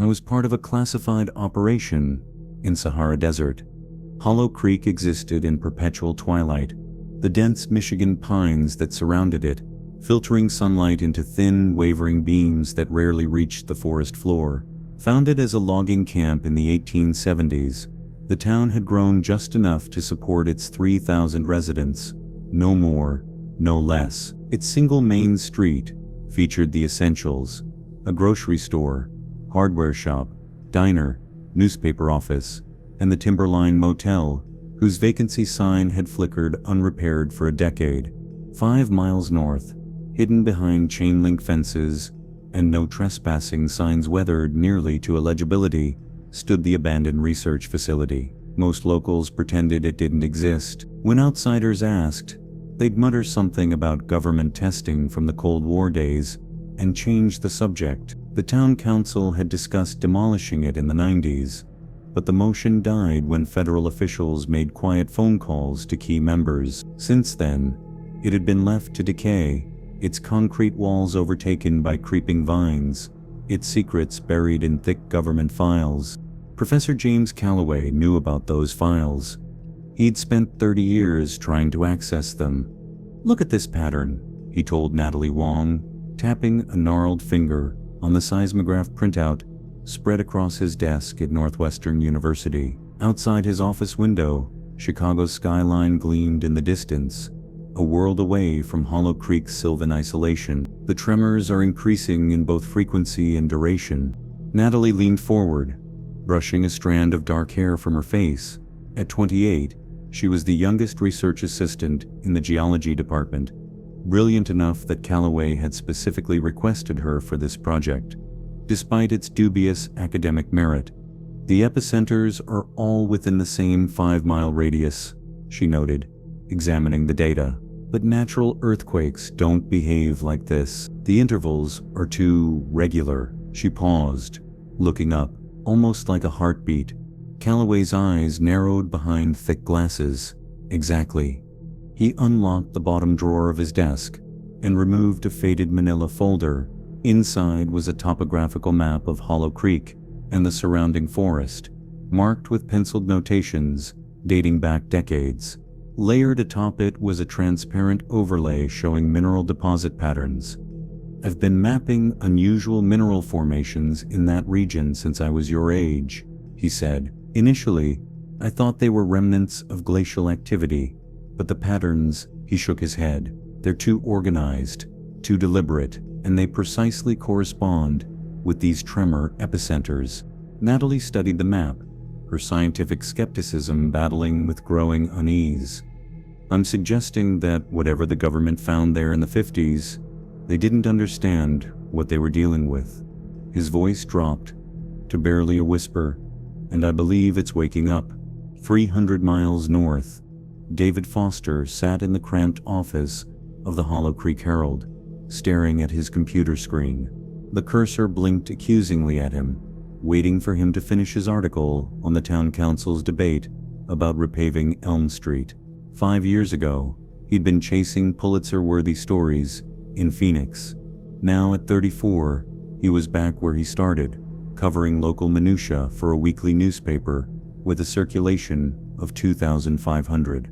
I was part of a classified operation in Sahara Desert. Hollow Creek existed in perpetual twilight, the dense Michigan pines that surrounded it, filtering sunlight into thin, wavering beams that rarely reached the forest floor. Founded as a logging camp in the 1870s, the town had grown just enough to support its 3,000 residents. No more, no less. Its single main street featured the essentials: a grocery store, hardware shop, diner, newspaper office, and the Timberline Motel, whose vacancy sign had flickered unrepaired for a decade. 5 miles north, hidden behind chain-link fences and no trespassing signs weathered nearly to illegibility, stood the abandoned research facility. Most locals pretended it didn't exist. When outsiders asked, they'd mutter something about government testing from the Cold War days and change the subject. The town council had discussed demolishing it in the 90s, but the motion died when federal officials made quiet phone calls to key members. Since then, it had been left to decay, its concrete walls overtaken by creeping vines, its secrets buried in thick government files. Professor James Calloway knew about those files. He'd spent 30 years trying to access them. "Look at this pattern," he told Natalie Wong, tapping a gnarled finger on the seismograph printout spread across his desk at Northwestern University. Outside his office window, Chicago's skyline gleamed in the distance, a world away from Hollow Creek's sylvan isolation. "The tremors are increasing in both frequency and duration." Natalie leaned forward, brushing a strand of dark hair from her face. At 28, she was the youngest research assistant in the geology department, brilliant enough that Calloway had specifically requested her for this project. Despite its dubious academic merit, the epicenters are all within the same 5-mile radius, she noted, examining the data. "But natural earthquakes don't behave like this. The intervals are too regular." She paused, looking up, almost like a heartbeat. Calloway's eyes narrowed behind thick glasses. "Exactly." He unlocked the bottom drawer of his desk and removed a faded manila folder. Inside was a topographical map of Hollow Creek and the surrounding forest, marked with penciled notations dating back decades. Layered atop it was a transparent overlay showing mineral deposit patterns. "I've been mapping unusual mineral formations in that region since I was your age," he said. "Initially, I thought they were remnants of glacial activity, but the patterns," he shook his head, "they're too organized, too deliberate, and they precisely correspond with these tremor epicenters." Natalie studied the map, her scientific skepticism battling with growing unease. "I'm suggesting that whatever the government found there in the 50s, they didn't understand what they were dealing with." His voice dropped to barely a whisper. "And I believe it's waking up." 300 miles north, David Foster sat in the cramped office of the Hollow Creek Herald, staring at his computer screen. The cursor blinked accusingly at him, waiting for him to finish his article on the town council's debate about repaving Elm Street. 5 years ago, he'd been chasing Pulitzer-worthy stories in Phoenix. Now at 34, he was back where he started, covering local minutia for a weekly newspaper with a circulation of 2,500.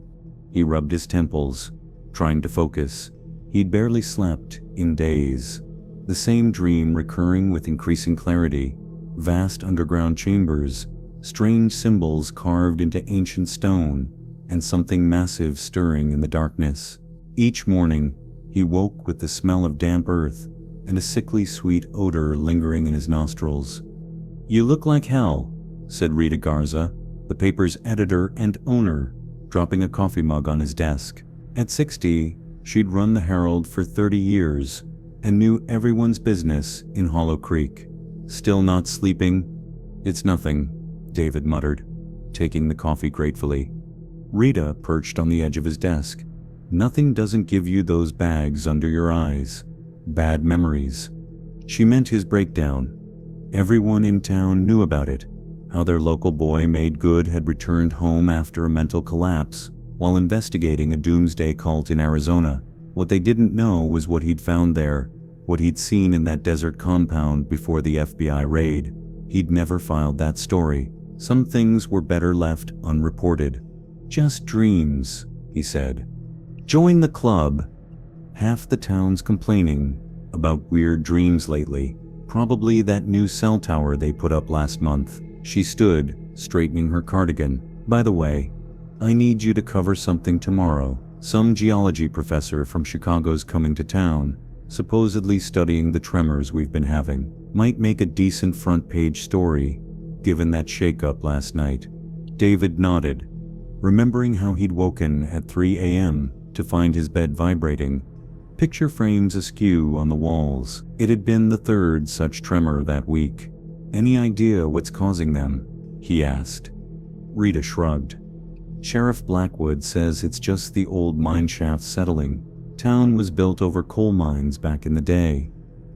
He rubbed his temples, trying to focus. He'd barely slept in days. The same dream recurring with increasing clarity: vast underground chambers, strange symbols carved into ancient stone, and something massive stirring in the darkness. Each morning, he woke with the smell of damp earth and a sickly sweet odor lingering in his nostrils. "You look like hell," said Rita Garza, the paper's editor and owner, dropping a coffee mug on his desk. At 60, she'd run the Herald for 30 years and knew everyone's business in Hollow Creek. "Still not sleeping?" "It's nothing," David muttered, taking the coffee gratefully. Rita perched on the edge of his desk. "Nothing doesn't give you those bags under your eyes. Bad memories." She meant his breakdown. Everyone in town knew about it, how their local boy made good had returned home after a mental collapse while investigating a doomsday cult in Arizona. What they didn't know was what he'd found there, what he'd seen in that desert compound before the FBI raid. He'd never filed that story. Some things were better left unreported. "Just dreams," he said. "Join the club. Half the town's complaining about weird dreams lately. Probably that new cell tower they put up last month." She stood, straightening her cardigan. "By the way, I need you to cover something tomorrow. Some geology professor from Chicago's coming to town, supposedly studying the tremors we've been having. Might make a decent front-page story, given that shake-up last night." David nodded, remembering how he'd woken at 3 a.m. to find his bed vibrating, picture frames askew on the walls. It had been the third such tremor that week. "Any idea what's causing them?" he asked. Rita shrugged. "Sheriff Blackwood says it's just the old mine shafts settling. Town was built over coal mines back in the day."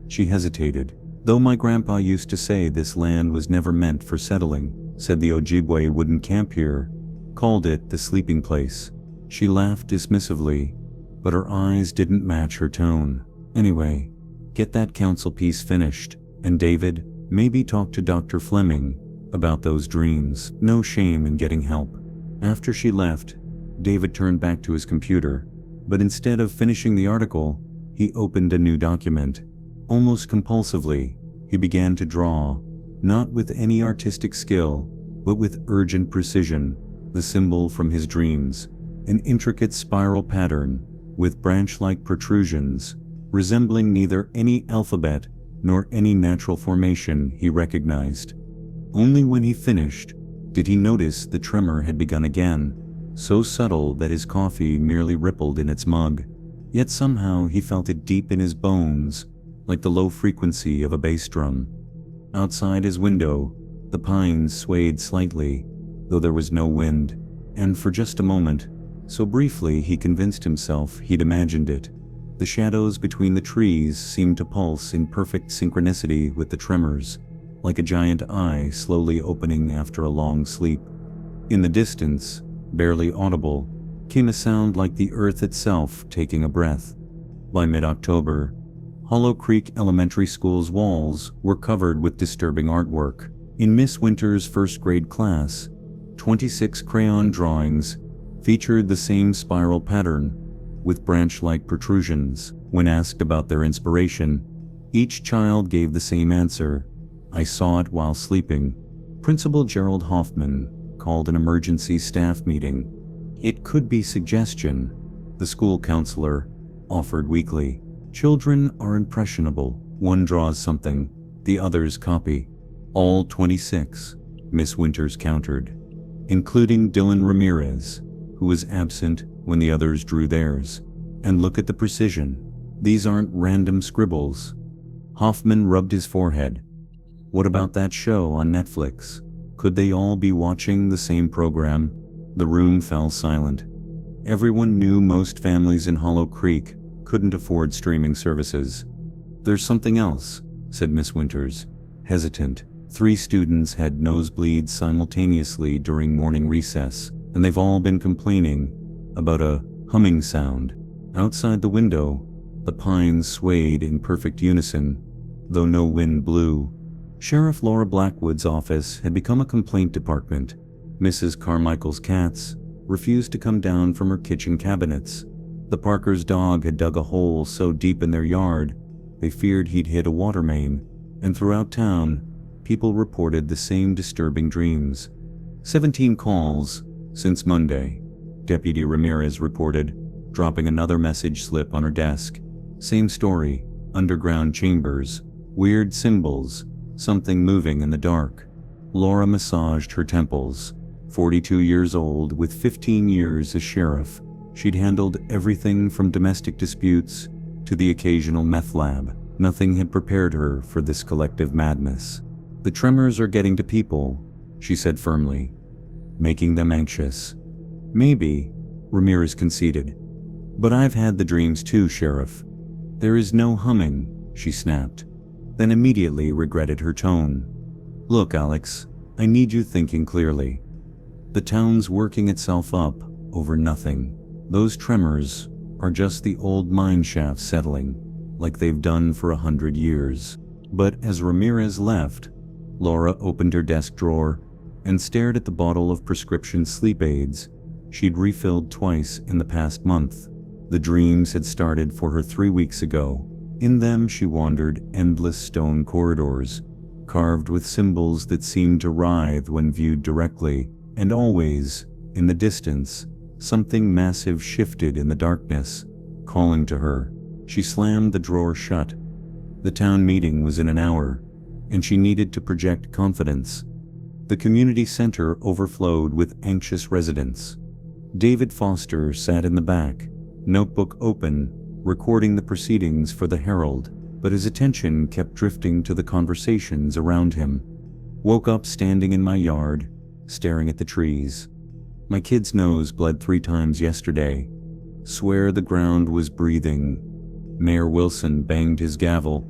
She hesitated. "Though my grandpa used to say this land was never meant for settling, said the Ojibwe wouldn't camp here, called it the sleeping place." She laughed dismissively, but her eyes didn't match her tone. "Anyway, get that council piece finished, and David, maybe talk to Dr. Fleming about those dreams. No shame in getting help." After she left, David turned back to his computer, but instead of finishing the article, he opened a new document. Almost compulsively, he began to draw, not with any artistic skill, but with urgent precision, the symbol from his dreams, an intricate spiral pattern with branch-like protrusions, resembling neither any alphabet nor any natural formation he recognized. Only when he finished did he notice the tremor had begun again, so subtle that his coffee merely rippled in its mug. Yet somehow he felt it deep in his bones, like the low frequency of a bass drum. Outside his window, the pines swayed slightly, though there was no wind, and for just a moment, so briefly he convinced himself he'd imagined it, the shadows between the trees seemed to pulse in perfect synchronicity with the tremors, like a giant eye slowly opening after a long sleep. In the distance, barely audible, came a sound like the earth itself taking a breath. By mid-October, Hollow Creek Elementary School's walls were covered with disturbing artwork. In Miss Winter's first-grade class, 26 crayon drawings featured the same spiral pattern, with branch-like protrusions. When asked about their inspiration, each child gave the same answer: "I saw it while sleeping." Principal Gerald Hoffman called an emergency staff meeting. "It could be suggestion," the school counselor offered weakly. "Children are impressionable. One draws something, the others copy." "All 26, Miss Winters countered, including Dylan Ramirez, who was absent when the others drew theirs. "And look at the precision. These aren't random scribbles." Hoffman rubbed his forehead. "What about that show on Netflix? Could they all be watching the same program?" The room fell silent. Everyone knew most families in Hollow Creek couldn't afford streaming services. "There's something else," said Miss Winters, hesitant. 3 students had nosebleeds simultaneously during morning recess, and they've all been complaining about a humming sound. Outside the window, the pines swayed in perfect unison, though no wind blew. Sheriff Laura Blackwood's office had become a complaint department. Mrs. Carmichael's cats refused to come down from her kitchen cabinets. The Parkers' dog had dug a hole so deep in their yard, they feared he'd hit a water main, and throughout town, people reported the same disturbing dreams. 17 calls since Monday, Deputy Ramirez reported, dropping another message slip on her desk. Same story: underground chambers, weird symbols, something moving in the dark. Laura massaged her temples. 42 years old with 15 years as sheriff, she'd handled everything from domestic disputes to the occasional meth lab. Nothing had prepared her for this collective madness. "The tremors are getting to people," she said firmly, "making them anxious." "Maybe," Ramirez conceded. "But I've had the dreams too, Sheriff." "There is no humming," she snapped, then immediately regretted her tone. "Look, Alex, I need you thinking clearly. The town's working itself up over nothing. Those tremors are just the old mine shafts settling, like they've done for 100 years." But as Ramirez left, Laura opened her desk drawer and stared at the bottle of prescription sleep aids she'd refilled twice in the past month. The dreams had started for her 3 weeks ago. In them she wandered endless stone corridors, carved with symbols that seemed to writhe when viewed directly, and always, in the distance, something massive shifted in the darkness, calling to her. She slammed the drawer shut. The town meeting was in an hour, and she needed to project confidence. The community center overflowed with anxious residents. David Foster sat in the back, notebook open, recording the proceedings for the Herald, but his attention kept drifting to the conversations around him. Woke up standing in my yard, staring at the trees. My kid's nose bled 3 times yesterday. Swear the ground was breathing. Mayor Wilson banged his gavel.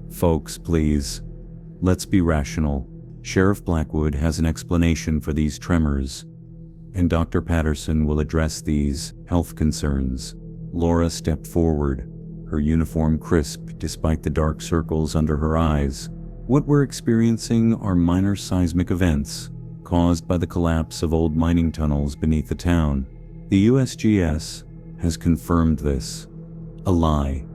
Folks, please. Let's be rational. Sheriff Blackwood has an explanation for these tremors, and Dr. Patterson will address these health concerns. Laura stepped forward, her uniform crisp despite the dark circles under her eyes. What we're experiencing are minor seismic events caused by the collapse of old mining tunnels beneath the town. The USGS has confirmed this. A lie.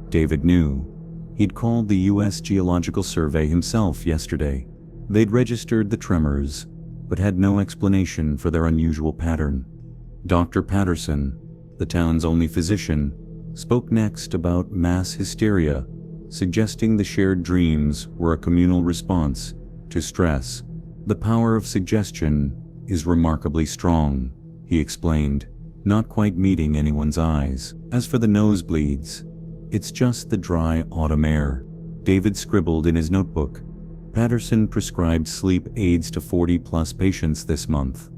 David knew. He'd called the U.S. Geological Survey himself yesterday. They'd registered the tremors, but had no explanation for their unusual pattern. Dr. Patterson, the town's only physician, spoke next about mass hysteria, suggesting the shared dreams were a communal response to stress. The power of suggestion is remarkably strong, he explained, not quite meeting anyone's eyes. As for the nosebleeds, it's just the dry autumn air. David scribbled in his notebook. Patterson prescribed sleep aids to 40-plus patients this month.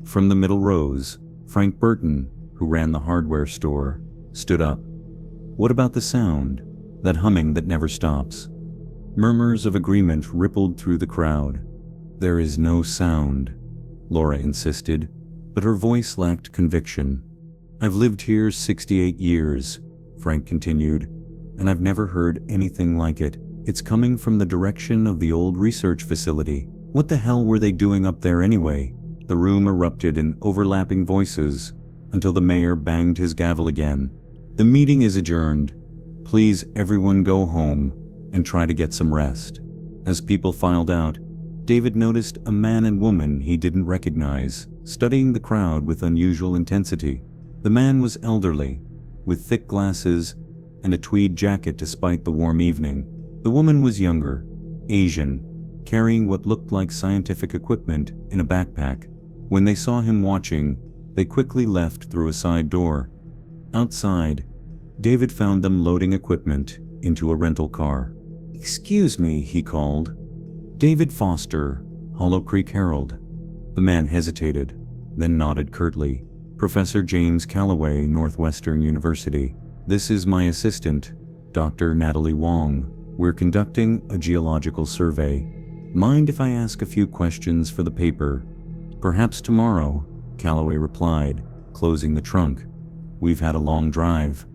From the middle rows, Frank Burton, who ran the hardware store, stood up. What about the sound? That humming that never stops? Murmurs of agreement rippled through the crowd. There is no sound, Laura insisted, but her voice lacked conviction. I've lived here 68 years, Frank continued, and I've never heard anything like it. It's coming from the direction of the old research facility. What the hell were they doing up there anyway? The room erupted in overlapping voices until the mayor banged his gavel again. The meeting is adjourned. Please everyone go home and try to get some rest. As people filed out, David noticed a man and woman he didn't recognize, studying the crowd with unusual intensity. The man was elderly, with thick glasses and a tweed jacket despite the warm evening. The woman was younger, Asian, carrying what looked like scientific equipment in a backpack. When they saw him watching, they quickly left through a side door. Outside, David found them loading equipment into a rental car. "Excuse me," he called. "David Foster, Hollow Creek Herald." The man hesitated, then nodded curtly. "Professor James Calloway, Northwestern University. This is my assistant, Dr. Natalie Wong. We're conducting a geological survey. Mind if I ask a few questions for the paper?" "Perhaps tomorrow," Calloway replied, closing the trunk. "We've had a long drive."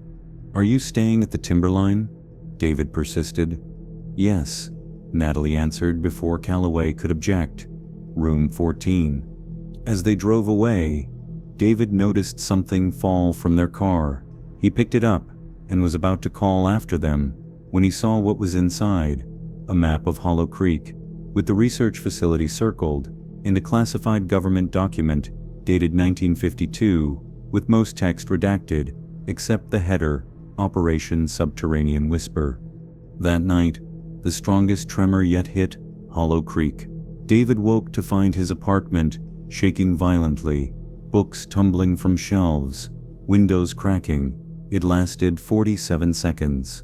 "Are you staying at the Timberline?" David persisted. "Yes," Natalie answered before Calloway could object. "Room 14. As they drove away, David noticed something fall from their car. He picked it up and was about to call after them when he saw what was inside, a map of Hollow Creek, with the research facility circled, and a classified government document dated 1952, with most text redacted, except the header, Operation Subterranean Whisper. That night, the strongest tremor yet hit Hollow Creek. David woke to find his apartment shaking violently, books tumbling from shelves, windows cracking. It lasted 47 seconds.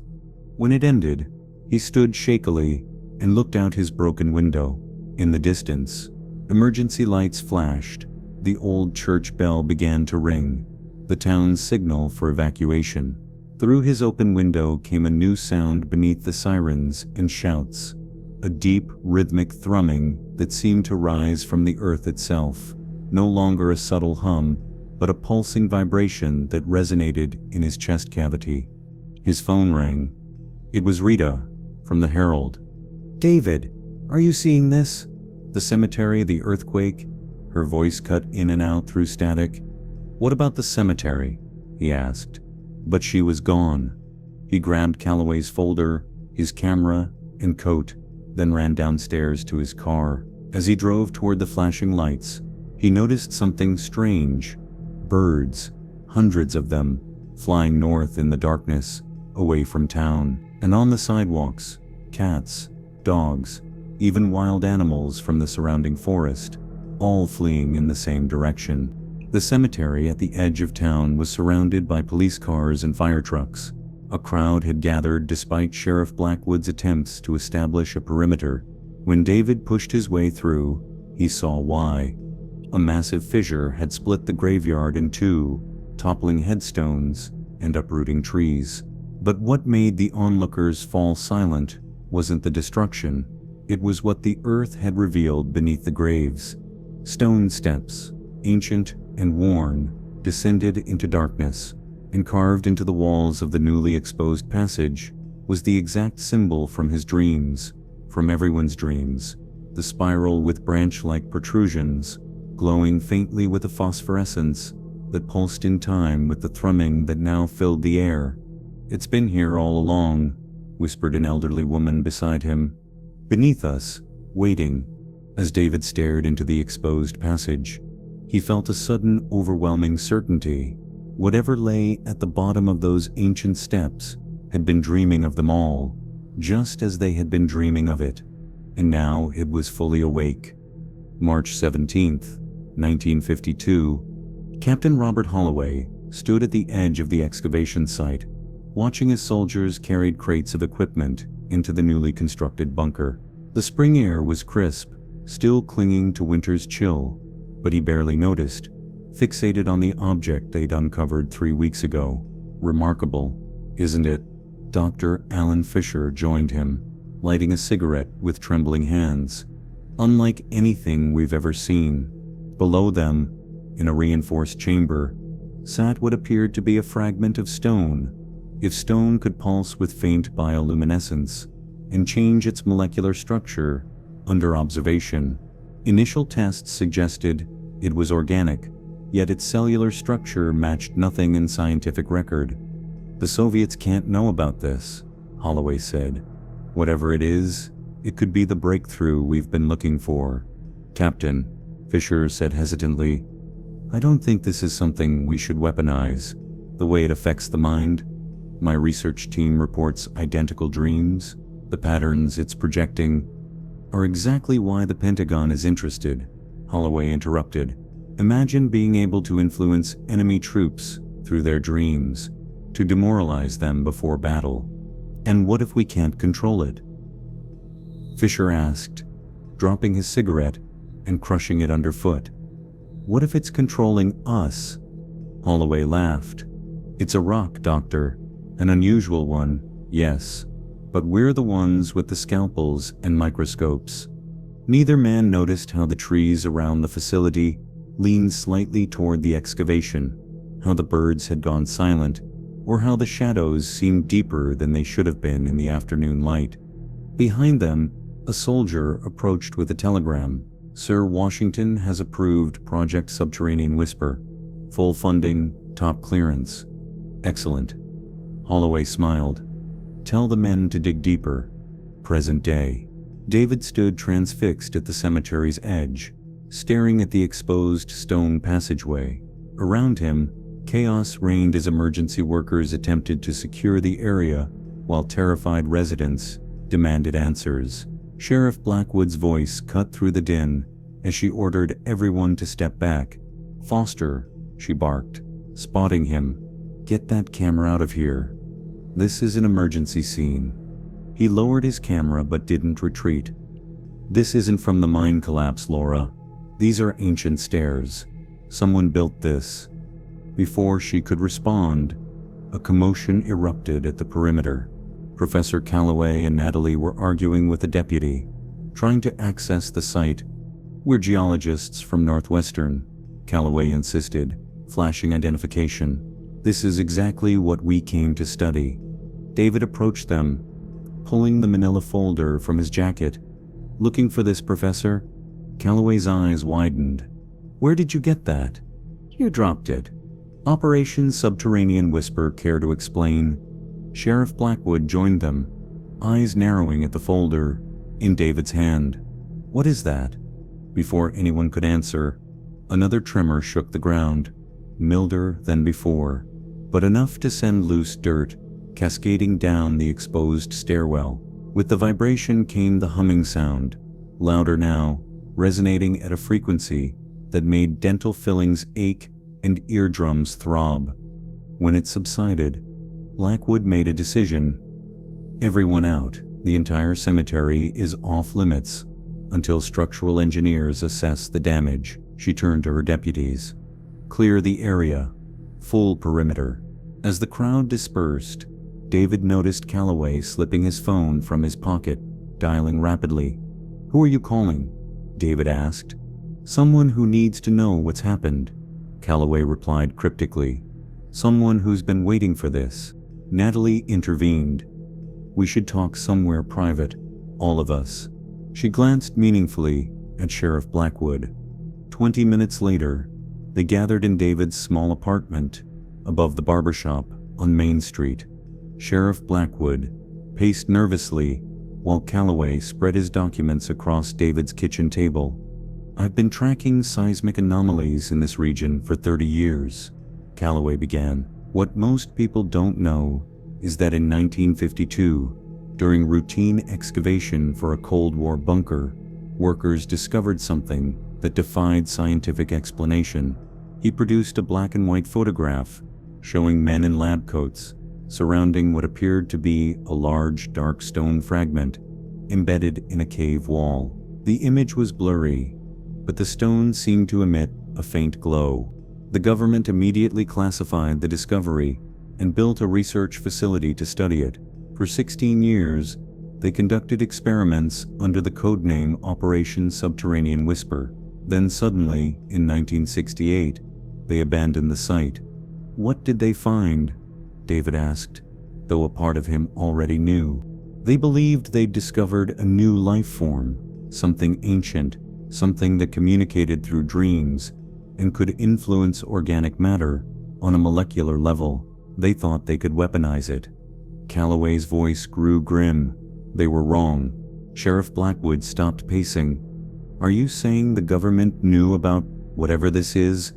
When it ended, he stood shakily and looked out his broken window. In the distance, emergency lights flashed. The old church bell began to ring, the town's signal for evacuation. Through his open window came a new sound beneath the sirens and shouts, a deep, rhythmic thrumming that seemed to rise from the earth itself, no longer a subtle hum, but a pulsing vibration that resonated in his chest cavity. His phone rang. It was Rita, from the Herald. "David, Are you seeing this? The cemetery, the earthquake? Her voice cut in and out through static. What about the cemetery? He asked. But she was gone. He grabbed Calloway's folder, his camera, and coat, then ran downstairs to his car. As he drove toward the flashing lights, he noticed something strange. Birds, hundreds of them, flying north in the darkness, away from town. And on the sidewalks, cats, dogs, even wild animals from the surrounding forest, all fleeing in the same direction. The cemetery at the edge of town was surrounded by police cars and fire trucks. A crowd had gathered despite Sheriff Blackwood's attempts to establish a perimeter. When David pushed his way through, he saw why. A massive fissure had split the graveyard in two, toppling headstones and uprooting trees. But what made the onlookers fall silent wasn't the destruction. It was what the earth had revealed beneath the graves. Stone steps, ancient and worn, descended into darkness, and carved into the walls of the newly exposed passage was the exact symbol from his dreams, from everyone's dreams, the spiral with branch-like protrusions, glowing faintly with a phosphorescence that pulsed in time with the thrumming that now filled the air. "It's been here all along," whispered an elderly woman beside him. Beneath us, waiting. As David stared into the exposed passage, he felt a sudden, overwhelming certainty. Whatever lay at the bottom of those ancient steps had been dreaming of them all, just as they had been dreaming of it. And now it was fully awake. March 17th, 1952. Captain Robert Holloway stood at the edge of the excavation site, watching as soldiers carried crates of equipment into the newly constructed bunker. The spring air was crisp, still clinging to winter's chill, but he barely noticed, fixated on the object they'd uncovered 3 weeks ago. "Remarkable, isn't it?" Dr. Alan Fisher joined him, lighting a cigarette with trembling hands. "Unlike anything we've ever seen." Below them, in a reinforced chamber, sat what appeared to be a fragment of stone. If stone could pulse with faint bioluminescence and change its molecular structure under observation, initial tests suggested it was organic, yet its cellular structure matched nothing in scientific record. "The Soviets can't know about this," Holloway said. "Whatever it is, it could be the breakthrough we've been looking for." "Captain," Fisher said hesitantly, "I don't think this is something we should weaponize. The way it affects the mind. My research team reports identical dreams. The patterns it's projecting are exactly why the Pentagon is interested," Holloway interrupted. "Imagine being able to influence enemy troops through their dreams, to demoralize them before battle. And what if we can't control it?" Fisher asked, dropping his cigarette and crushing it underfoot. "What if it's controlling us?" Holloway laughed. "It's a rock, Doctor. An unusual one, yes. But we're the ones with the scalpels and microscopes." Neither man noticed how the trees around the facility leaned slightly toward the excavation, how the birds had gone silent, or how the shadows seemed deeper than they should have been in the afternoon light. Behind them, a soldier approached with a telegram. "Sir, Washington has approved Project Subterranean Whisper. Full funding, top clearance." "Excellent." Holloway smiled. "Tell the men to dig deeper." Present day. David stood transfixed at the cemetery's edge, staring at the exposed stone passageway. Around him, chaos reigned as emergency workers attempted to secure the area, while terrified residents demanded answers. Sheriff Blackwood's voice cut through the din as she ordered everyone to step back. "Foster," she barked, spotting him, "get that camera out of here. This is an emergency scene." He lowered his camera but didn't retreat. "This isn't from the mine collapse, Laura. These are ancient stairs. Someone built this." Before she could respond, a commotion erupted at the perimeter. Professor Calloway and Natalie were arguing with a deputy, trying to access the site. "We're geologists from Northwestern," Calloway insisted, flashing identification. "This is exactly what we came to study." David approached them, pulling the manila folder from his jacket. Looking for this, Professor? Calloway's eyes widened. Where did you get that? You dropped it. Operation Subterranean Whisper care to explain. Sheriff Blackwood joined them, eyes narrowing at the folder in David's hand. What is that? Before anyone could answer, another tremor shook the ground, milder than before, but enough to send loose dirt cascading down the exposed stairwell. With the vibration came the humming sound, louder now, resonating at a frequency that made dental fillings ache and eardrums throb. When it subsided, Blackwood made a decision. Everyone out. The entire cemetery is off limits until structural engineers assess the damage. She turned to her deputies. Clear the area. Full perimeter. As the crowd dispersed, David noticed Calloway slipping his phone from his pocket, dialing rapidly. Who are you calling? David asked. Someone who needs to know what's happened, Calloway replied cryptically. Someone who's been waiting for this. Natalie intervened. We should talk somewhere private, all of us. She glanced meaningfully at Sheriff Blackwood. 20 minutes later, they gathered in David's small apartment above the barbershop on Main Street. Sheriff Blackwood paced nervously while Calloway spread his documents across David's kitchen table. I've been tracking seismic anomalies in this region for 30 years, Calloway began. What most people don't know is that in 1952, during routine excavation for a Cold War bunker, workers discovered something that defied scientific explanation. He produced a black and white photograph showing men in lab coats surrounding what appeared to be a large dark stone fragment embedded in a cave wall. The image was blurry, but the stone seemed to emit a faint glow. The government immediately classified the discovery and built a research facility to study it. For 16 years, they conducted experiments under the codename Operation Subterranean Whisper. Then suddenly, in 1968, they abandoned the site. What did they find? David asked, though a part of him already knew. They believed they'd discovered a new life form, something ancient, something that communicated through dreams and could influence organic matter on a molecular level. They thought they could weaponize it. Calloway's voice grew grim. They were wrong. Sheriff Blackwood stopped pacing. Are you saying the government knew about whatever this is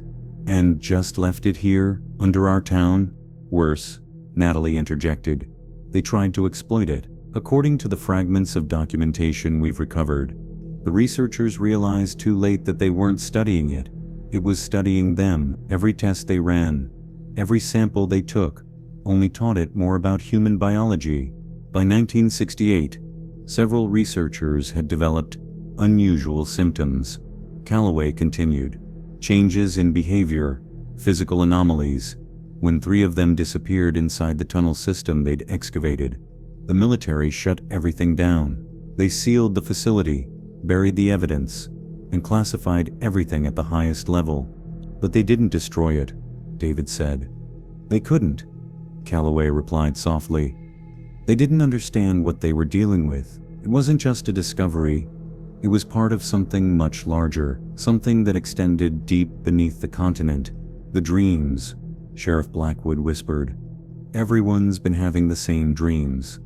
and just left it here, under our town? Worse, Natalie interjected. They tried to exploit it. According to the fragments of documentation we've recovered, the researchers realized too late that they weren't studying it. It was studying them. Every test they ran, every sample they took, only taught it more about human biology. By 1968, several researchers had developed unusual symptoms. Calloway continued. Changes in behavior, physical anomalies. When 3 of them disappeared inside the tunnel system they'd excavated, the military shut everything down. They sealed the facility, buried the evidence, and classified everything at the highest level. But they didn't destroy it, David said. They couldn't, Calloway replied softly. They didn't understand what they were dealing with. It wasn't just a discovery. It was part of something much larger, something that extended deep beneath the continent. The dreams, Sheriff Blackwood whispered. Everyone's been having the same dreams.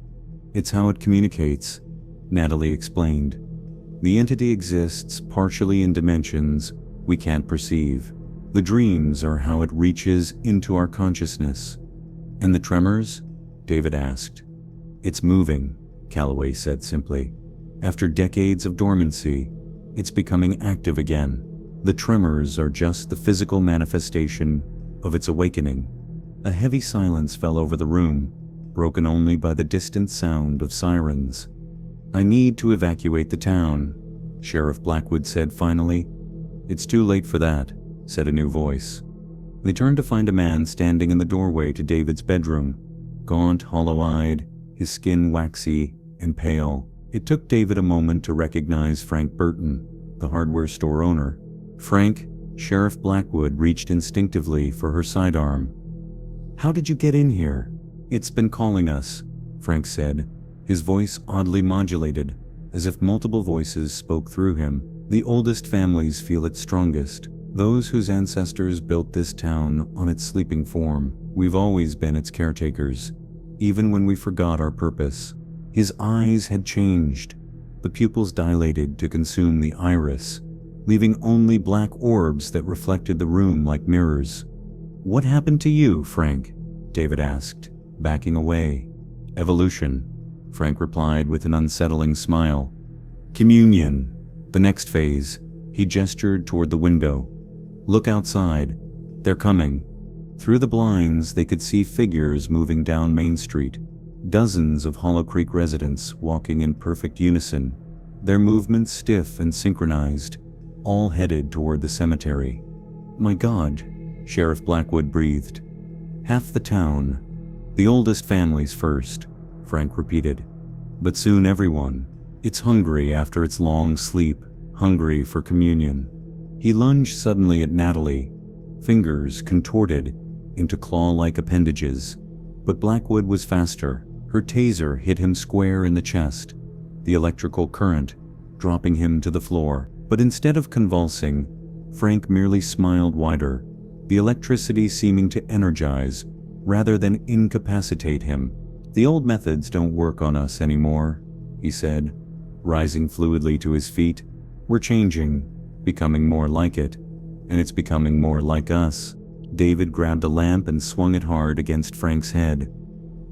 It's how it communicates, Natalie explained. The entity exists partially in dimensions we can't perceive. The dreams are how it reaches into our consciousness. And the tremors? David asked. It's moving, Calloway said simply. After decades of dormancy, it's becoming active again. The tremors are just the physical manifestation of its awakening. A heavy silence fell over the room, broken only by the distant sound of sirens. I need to evacuate the town, Sheriff Blackwood said finally. It's too late for that, said a new voice. They turned to find a man standing in the doorway to David's bedroom, gaunt, hollow-eyed, his skin waxy and pale. It took David a moment to recognize Frank Burton, the hardware store owner. Frank, Sheriff Blackwood reached instinctively for her sidearm. How did you get in here? It's been calling us, Frank said, his voice oddly modulated. as if multiple voices spoke through him. The oldest families feel it strongest, those whose ancestors built this town on its sleeping form. We've always been its caretakers, even when we forgot our purpose. His eyes had changed. The pupils dilated to consume the iris, leaving only black orbs that reflected the room like mirrors. "What happened to you, Frank?" David asked, backing away. "Evolution," Frank replied with an unsettling smile. "Communion. The next phase." He gestured toward the window. "Look outside. They're coming." Through the blinds, they could see figures moving down Main Street. Dozens of Hollow Creek residents walking in perfect unison, their movements stiff and synchronized, all headed toward the cemetery. "My God," Sheriff Blackwood breathed. "Half the town. The oldest families first," Frank repeated. "But soon everyone. It's hungry after its long sleep, hungry for communion." He lunged suddenly at Natalie, fingers contorted into claw-like appendages. But Blackwood was faster. Her taser hit him square in the chest, the electrical current dropping him to the floor. But instead of convulsing, Frank merely smiled wider, the electricity seeming to energize rather than incapacitate him. "The old methods don't work on us anymore," he said, rising fluidly to his feet. "We're changing, becoming more like it, and it's becoming more like us." David grabbed a lamp and swung it hard against Frank's head.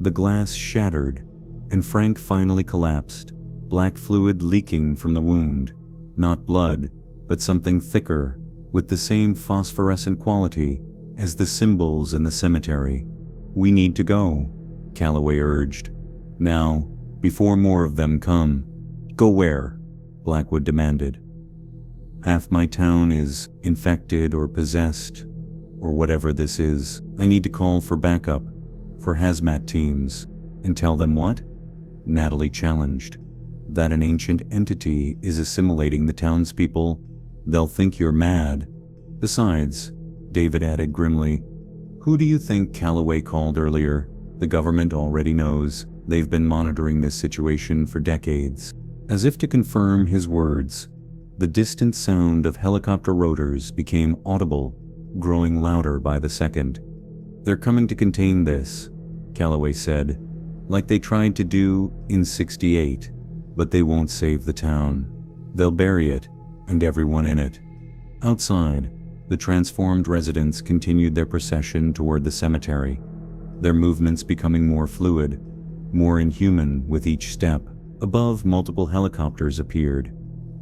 The glass shattered, and Frank finally collapsed, black fluid leaking from the wound. Not blood, but something thicker, with the same phosphorescent quality as the symbols in the cemetery. "We need to go," Calloway urged. "Now, before more of them come." "Go where?" Blackwood demanded. "Half my town is infected or possessed, or whatever this is. I need to call for backup, for hazmat teams." "And tell them what?" Natalie challenged. "That an ancient entity is assimilating the townspeople. They'll think you're mad." "Besides," David added grimly, "who do you think Calloway called earlier? The government already knows. They've been monitoring this situation for decades." As if to confirm his words, the distant sound of helicopter rotors became audible, growing louder by the second. "They're coming to contain this," Calloway said, "like they tried to do in '68. But they won't save the town. They'll bury it, and everyone in it." Outside, the transformed residents continued their procession toward the cemetery, their movements becoming more fluid, more inhuman with each step. Above, multiple helicopters appeared,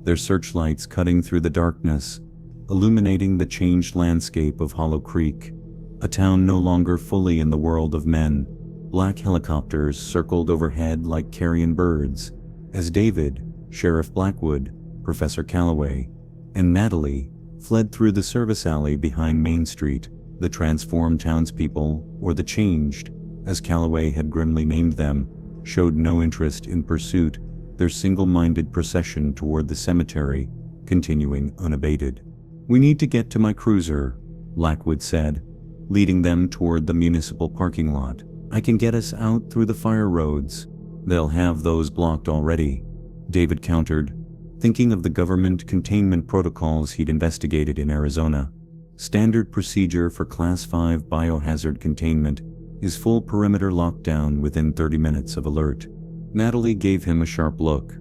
their searchlights cutting through the darkness, illuminating the changed landscape of Hollow Creek, a town no longer fully in the world of men. Black helicopters circled overhead like carrion birds, as David, Sheriff Blackwood, Professor Calloway, and Natalie fled through the service alley behind Main Street. The transformed townspeople, or the changed, as Calloway had grimly named them, showed no interest in pursuit, their single-minded procession toward the cemetery continuing unabated. "We need to get to my cruiser," Blackwood said, leading them toward the municipal parking lot. "I can get us out through the fire roads." "They'll have those blocked already," David countered, thinking of the government containment protocols he'd investigated in Arizona. Standard procedure for Class 5 biohazard containment is full perimeter lockdown within 30 minutes of alert. Natalie gave him a sharp look.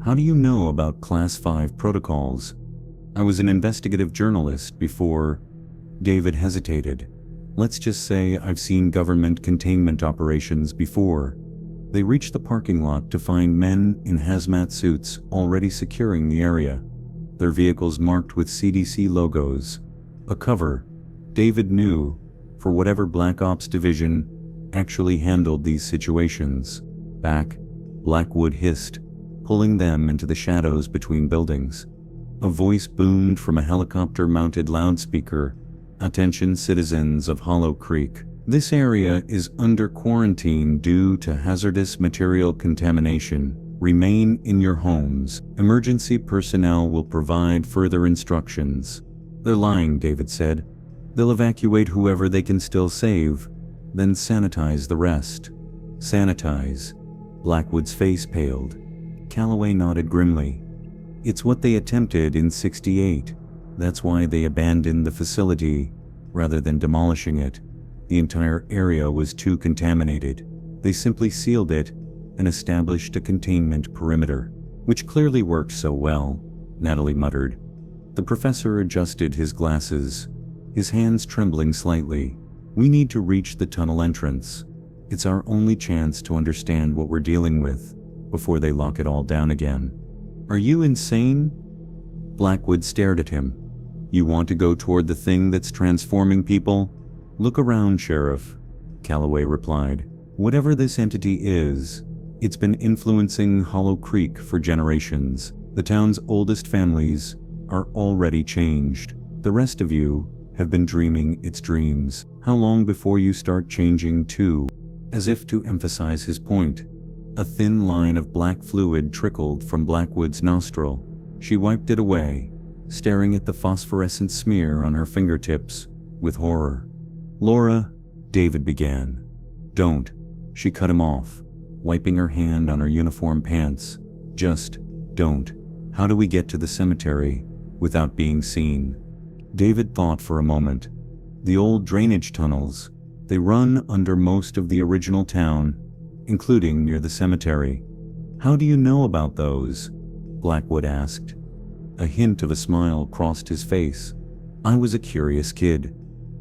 "How do you know about Class 5 protocols?" "I was an investigative journalist before." David hesitated. "Let's just say I've seen government containment operations before." They reached the parking lot to find men in hazmat suits already securing the area, their vehicles marked with CDC logos. A cover, David knew, for whatever Black Ops division actually handled these situations. "Back," Blackwood hissed, pulling them into the shadows between buildings. A voice boomed from a helicopter-mounted loudspeaker. "Attention citizens of Hollow Creek. This area is under quarantine due to hazardous material contamination. Remain in your homes. Emergency personnel will provide further instructions." "They're lying," David said. "They'll evacuate whoever they can still save, then sanitize the rest." "Sanitize?" Blackwood's face paled. Calloway nodded grimly. It's what they attempted in '68. That's why they abandoned the facility, rather than demolishing it. The entire area was too contaminated. They simply sealed it and established a containment perimeter, which clearly worked so well, Natalie muttered. The professor adjusted his glasses, his hands trembling slightly. We need to reach the tunnel entrance. It's our only chance to understand what we're dealing with before they lock it all down again. Are you insane? Blackwood stared at him. You want to go toward the thing that's transforming people? Look around, Sheriff, Calloway replied. Whatever this entity is, it's been influencing Hollow Creek for generations. The town's oldest families are already changed. The rest of you have been dreaming its dreams. How long before you start changing too? As if to emphasize his point, a thin line of black fluid trickled from Blackwood's nostril. She wiped it away, staring at the phosphorescent smear on her fingertips with horror. Laura, David began. Don't. She cut him off, wiping her hand on her uniform pants. Just don't. How do we get to the cemetery without being seen? David thought for a moment. The old drainage tunnels, they run under most of the original town, including near the cemetery. How do you know about those? Blackwood asked. A hint of a smile crossed his face. I was a curious kid.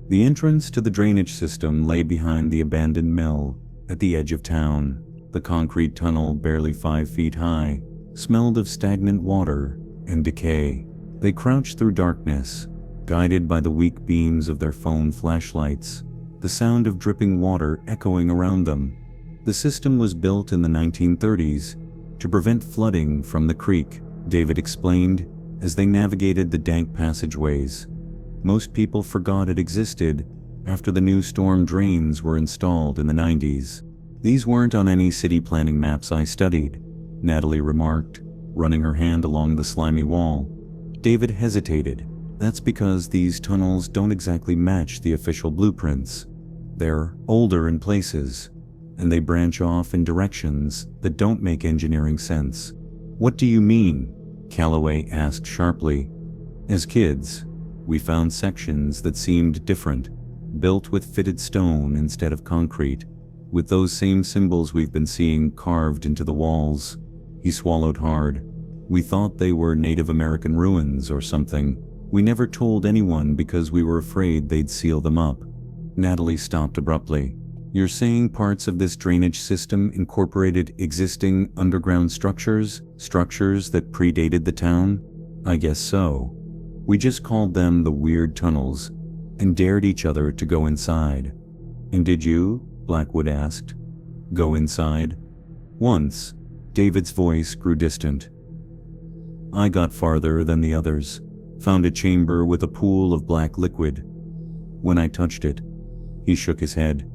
The entrance to the drainage system lay behind the abandoned mill at the edge of town. The concrete tunnel, barely 5 feet high, smelled of stagnant water and decay. They crouched through darkness, guided by the weak beams of their phone flashlights, the sound of dripping water echoing around them. The system was built in the 1930s to prevent flooding from the creek, David explained as they navigated the dank passageways. Most people forgot it existed after the new storm drains were installed in the 90s. These weren't on any city planning maps I studied, Natalie remarked, running her hand along the slimy wall. David hesitated. That's because these tunnels don't exactly match the official blueprints. They're older in places, and they branch off in directions that don't make engineering sense. What do you mean? Calloway asked sharply. As kids, we found sections that seemed different, built with fitted stone instead of concrete, with those same symbols we've been seeing carved into the walls. He swallowed hard. We thought they were Native American ruins or something. We never told anyone because we were afraid they'd seal them up. Natalie stopped abruptly. You're saying parts of this drainage system incorporated existing underground structures that predated the town? I guess so. We just called them the weird tunnels and dared each other to go inside. And did you? Blackwood asked. Go inside? Once. David's voice grew distant. I got farther than the others, found a chamber with a pool of black liquid. When I touched it, he shook his head.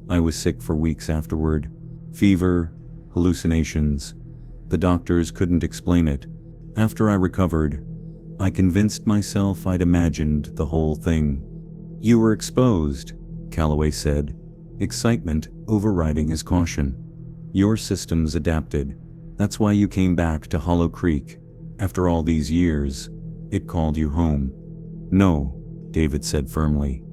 I was sick for weeks afterward. Fever, hallucinations. The doctors couldn't explain it. After I recovered, I convinced myself I'd imagined the whole thing. You were exposed, Calloway said, excitement overriding his caution. Your systems adapted. That's why you came back to Hollow Creek. After all these years, it called you home. No, David said firmly.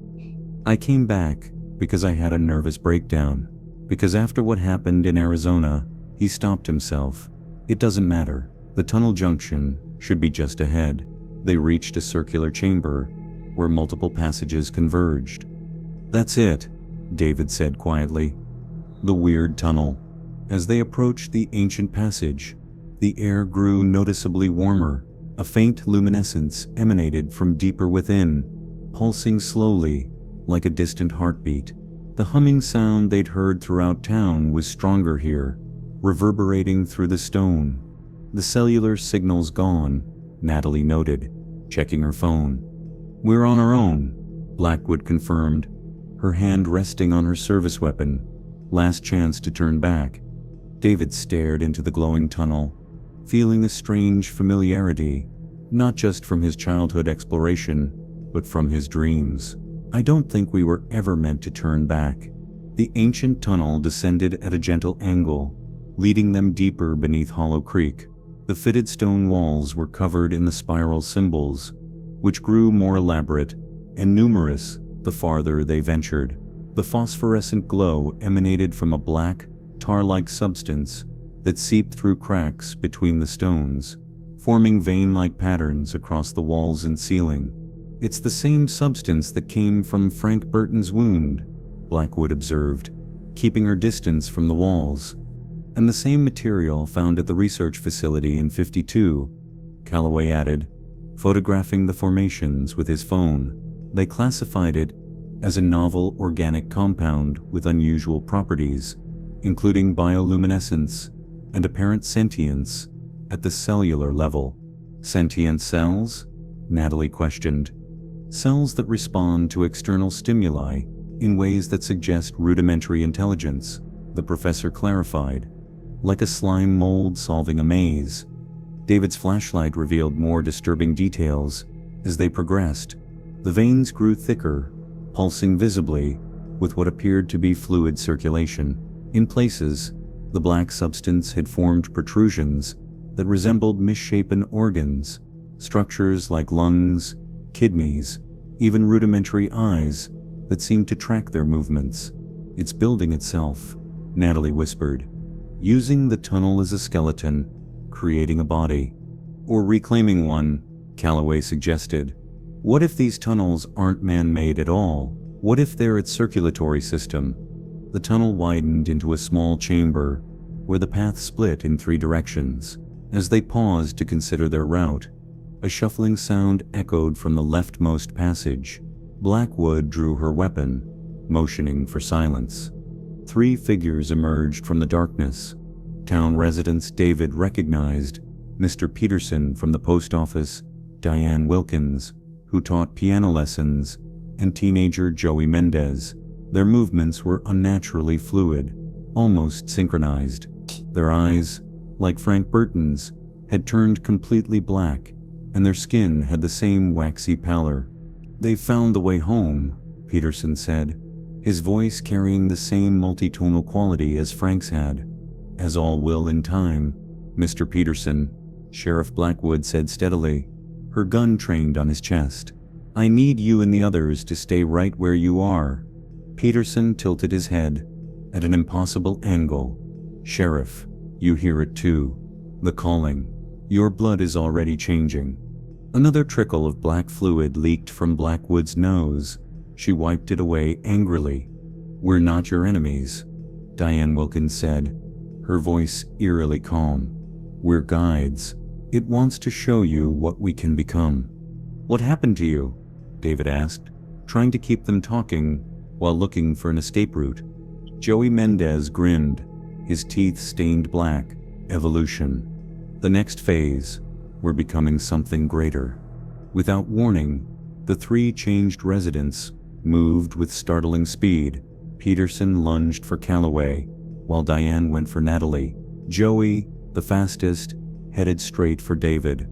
I came back because I had a nervous breakdown. Because after what happened in Arizona, he stopped himself. It doesn't matter. The tunnel junction should be just ahead. They reached a circular chamber where multiple passages converged. That's it, David said quietly. The weird tunnel. As they approached the ancient passage, the air grew noticeably warmer. A faint luminescence emanated from deeper within, pulsing slowly, like a distant heartbeat. The humming sound they'd heard throughout town was stronger here, reverberating through the stone. The cellular signal's gone, Natalie noted, checking her phone. We're on our own, Blackwood confirmed, her hand resting on her service weapon. Last chance to turn back. David stared into the glowing tunnel, feeling a strange familiarity, not just from his childhood exploration, but from his dreams. I don't think we were ever meant to turn back. The ancient tunnel descended at a gentle angle, leading them deeper beneath Hollow Creek. The fitted stone walls were covered in the spiral symbols, which grew more elaborate and numerous the farther they ventured. The phosphorescent glow emanated from a black, tar-like substance that seeped through cracks between the stones, forming vein-like patterns across the walls and ceiling. "It's the same substance that came from Frank Burton's wound," Blackwood observed, keeping her distance from the walls. "And the same material found at the research facility in '52, Calloway added, photographing the formations with his phone. "They classified it as a novel organic compound with unusual properties, including bioluminescence and apparent sentience at the cellular level." "Sentient cells?" Natalie questioned. "Cells that respond to external stimuli in ways that suggest rudimentary intelligence," the professor clarified, "like a slime mold solving a maze." David's flashlight revealed more disturbing details as they progressed. The veins grew thicker, pulsing visibly with what appeared to be fluid circulation. In places, the black substance had formed protrusions that resembled misshapen organs, structures like lungs, kidneys, even rudimentary eyes that seemed to track their movements. "It's building itself," Natalie whispered, "using the tunnel as a skeleton, creating a body." "Or reclaiming one," Calloway suggested. "What if these tunnels aren't man-made at all? What if they're its circulatory system?" The tunnel widened into a small chamber where the path split in 3 directions. As they paused to consider their route, a shuffling sound echoed from the leftmost passage. Blackwood drew her weapon, motioning for silence. 3 figures emerged from the darkness. Town residents David recognized, Mr. Peterson from the post office, Diane Wilkins, who taught piano lessons, and teenager Joey Mendez. Their movements were unnaturally fluid, almost synchronized. Their eyes, like Frank Burton's, had turned completely black, and their skin had the same waxy pallor. "They've found the way home," Peterson said, his voice carrying the same multitonal quality as Frank's had. "As all will in time, Mr. Peterson," Sheriff Blackwood said steadily, her gun trained on his chest. "I need you and the others to stay right where you are." Peterson tilted his head at an impossible angle. "Sheriff, you hear it too. The calling. Your blood is already changing." Another trickle of black fluid leaked from Blackwood's nose. She wiped it away angrily. "We're not your enemies," Diane Wilkins said, her voice eerily calm. "We're guides. It wants to show you what we can become." "What happened to you?" David asked, trying to keep them talking while looking for an escape route. Joey Mendez grinned, his teeth stained black. "Evolution. The next phase. We're becoming something greater." Without warning, the 3 changed residents moved with startling speed. Peterson lunged for Calloway, while Diane went for Natalie. Joey, the fastest, headed straight for David.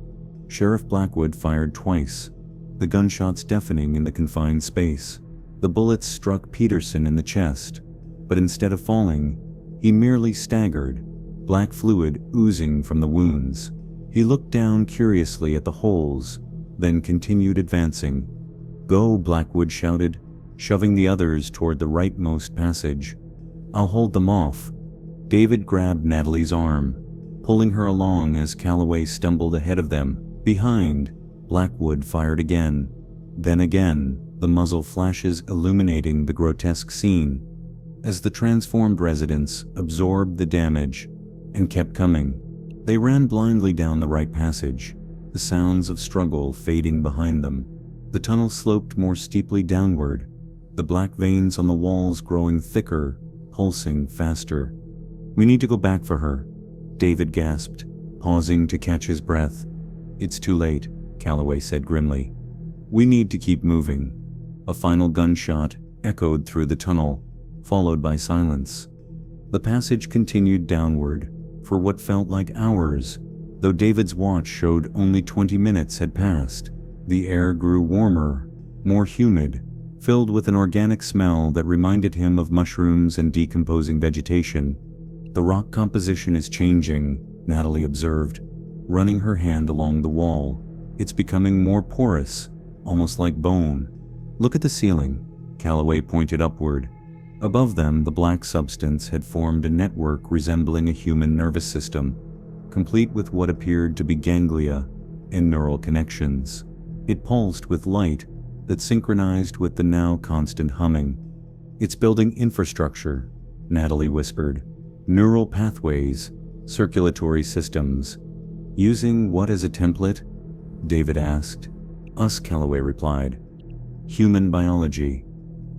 Sheriff Blackwood fired twice, the gunshots deafening in the confined space. The bullets struck Peterson in the chest, but instead of falling, he merely staggered, black fluid oozing from the wounds. He looked down curiously at the holes, then continued advancing. "Go," Blackwood shouted, shoving the others toward the rightmost passage. "I'll hold them off." David grabbed Natalie's arm, pulling her along as Calloway stumbled ahead of them. Behind, Blackwood fired again, then again, the muzzle flashes illuminating the grotesque scene. As the transformed residents absorbed the damage and kept coming, they ran blindly down the right passage, the sounds of struggle fading behind them. The tunnel sloped more steeply downward, the black veins on the walls growing thicker, pulsing faster. "We need to go back for her," David gasped, pausing to catch his breath. "It's too late," Calloway said grimly. "We need to keep moving." A final gunshot echoed through the tunnel, followed by silence. The passage continued downward for what felt like hours, though David's watch showed only 20 minutes had passed. The air grew warmer, more humid, filled with an organic smell that reminded him of mushrooms and decomposing vegetation. "The rock composition is changing," Natalie observed. running her hand along the wall. "It's becoming more porous, almost like bone." "Look at the ceiling," Calloway pointed upward. Above them, the black substance had formed a network resembling a human nervous system, complete with what appeared to be ganglia and neural connections. It pulsed with light that synchronized with the now constant humming. "It's building infrastructure," Natalie whispered. "Neural pathways, circulatory systems." "Using what as a template?" David asked. "Us," Calloway replied. "Human biology.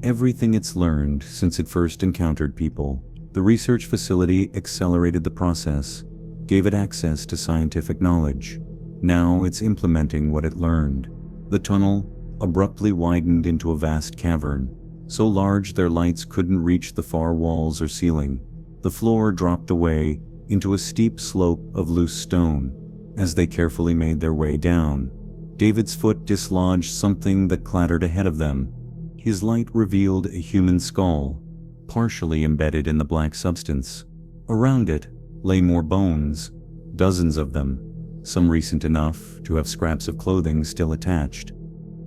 Everything it's learned since it first encountered people." The research facility accelerated the process, gave it access to scientific knowledge. Now it's implementing what it learned. The tunnel abruptly widened into a vast cavern, so large their lights couldn't reach the far walls or ceiling. The floor dropped away into a steep slope of loose stone. As they carefully made their way down, David's foot dislodged something that clattered ahead of them. His light revealed a human skull, partially embedded in the black substance. Around it lay more bones, dozens of them, some recent enough to have scraps of clothing still attached.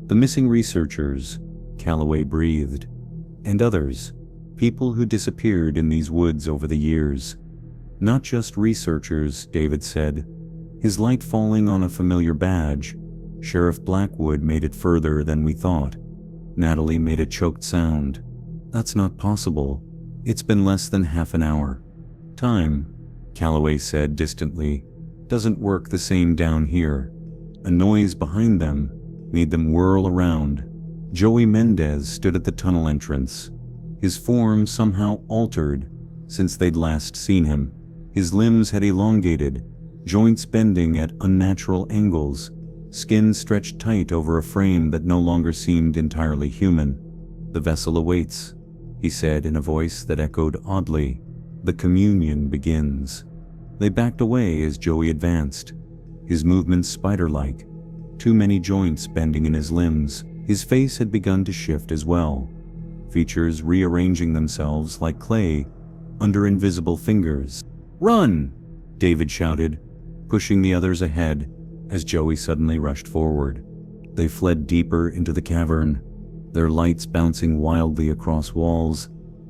"The missing researchers," Calloway breathed. "And others, people who disappeared in these woods over the years." "Not just researchers," David said, his light falling on a familiar badge. "Sheriff Blackwood made it further than we thought." Natalie made a choked sound. "That's not possible. It's been less than half an hour." "Time," Calloway said distantly, "doesn't work the same down here." A noise behind them made them whirl around. Joey Mendez stood at the tunnel entrance. His form somehow altered since they'd last seen him. His limbs had elongated, joints bending at unnatural angles, skin stretched tight over a frame that no longer seemed entirely human. "The vessel awaits," he said in a voice that echoed oddly. "The communion begins." They backed away as Joey advanced, his movements spider-like, too many joints bending in his limbs. His face had begun to shift as well, features rearranging themselves like clay under invisible fingers. "Run!" David shouted, pushing the others ahead as Joey suddenly rushed forward. They fled deeper into the cavern, their lights bouncing wildly across walls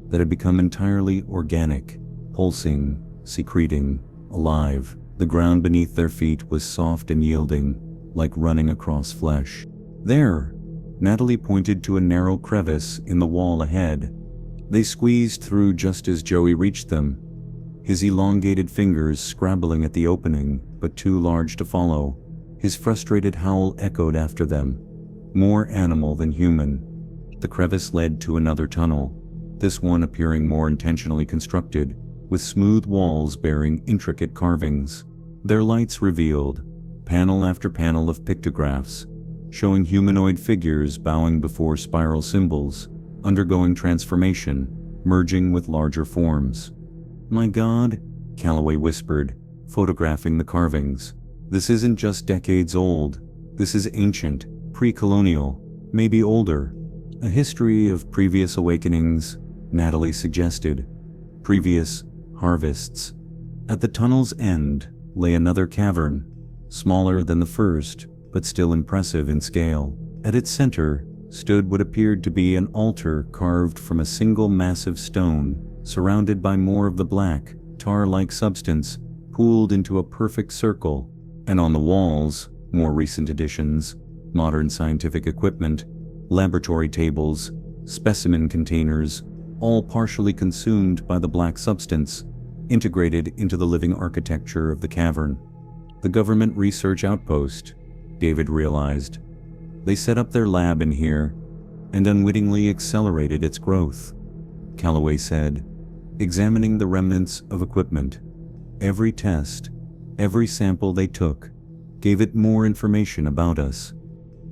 that had become entirely organic, pulsing, secreting, alive. The ground beneath their feet was soft and yielding, like running across flesh. "There!" Natalie pointed to a narrow crevice in the wall ahead. They squeezed through just as Joey reached them, his elongated fingers scrabbling at the opening, but too large to follow. His frustrated howl echoed after them, more animal than human. The crevice led to another tunnel, this one appearing more intentionally constructed, with smooth walls bearing intricate carvings. Their lights revealed panel after panel of pictographs, showing humanoid figures bowing before spiral symbols, undergoing transformation, merging with larger forms. "My God," Calloway whispered, photographing the carvings. "This isn't just decades old. This is ancient, pre-colonial, maybe older." "A history of previous awakenings," Natalie suggested. "Previous harvests." At the tunnel's end lay another cavern, smaller than the first, but still impressive in scale. At its center stood what appeared to be an altar carved from a single massive stone, surrounded by more of the black, tar-like substance pooled into a perfect circle. And on the walls, more recent additions, modern scientific equipment, laboratory tables, specimen containers, all partially consumed by the black substance, integrated into the living architecture of the cavern. The government research outpost, David realized. They set up their lab in here, and unwittingly accelerated its growth, Calloway said, examining the remnants of equipment. Every test, every sample they took, gave it more information about us.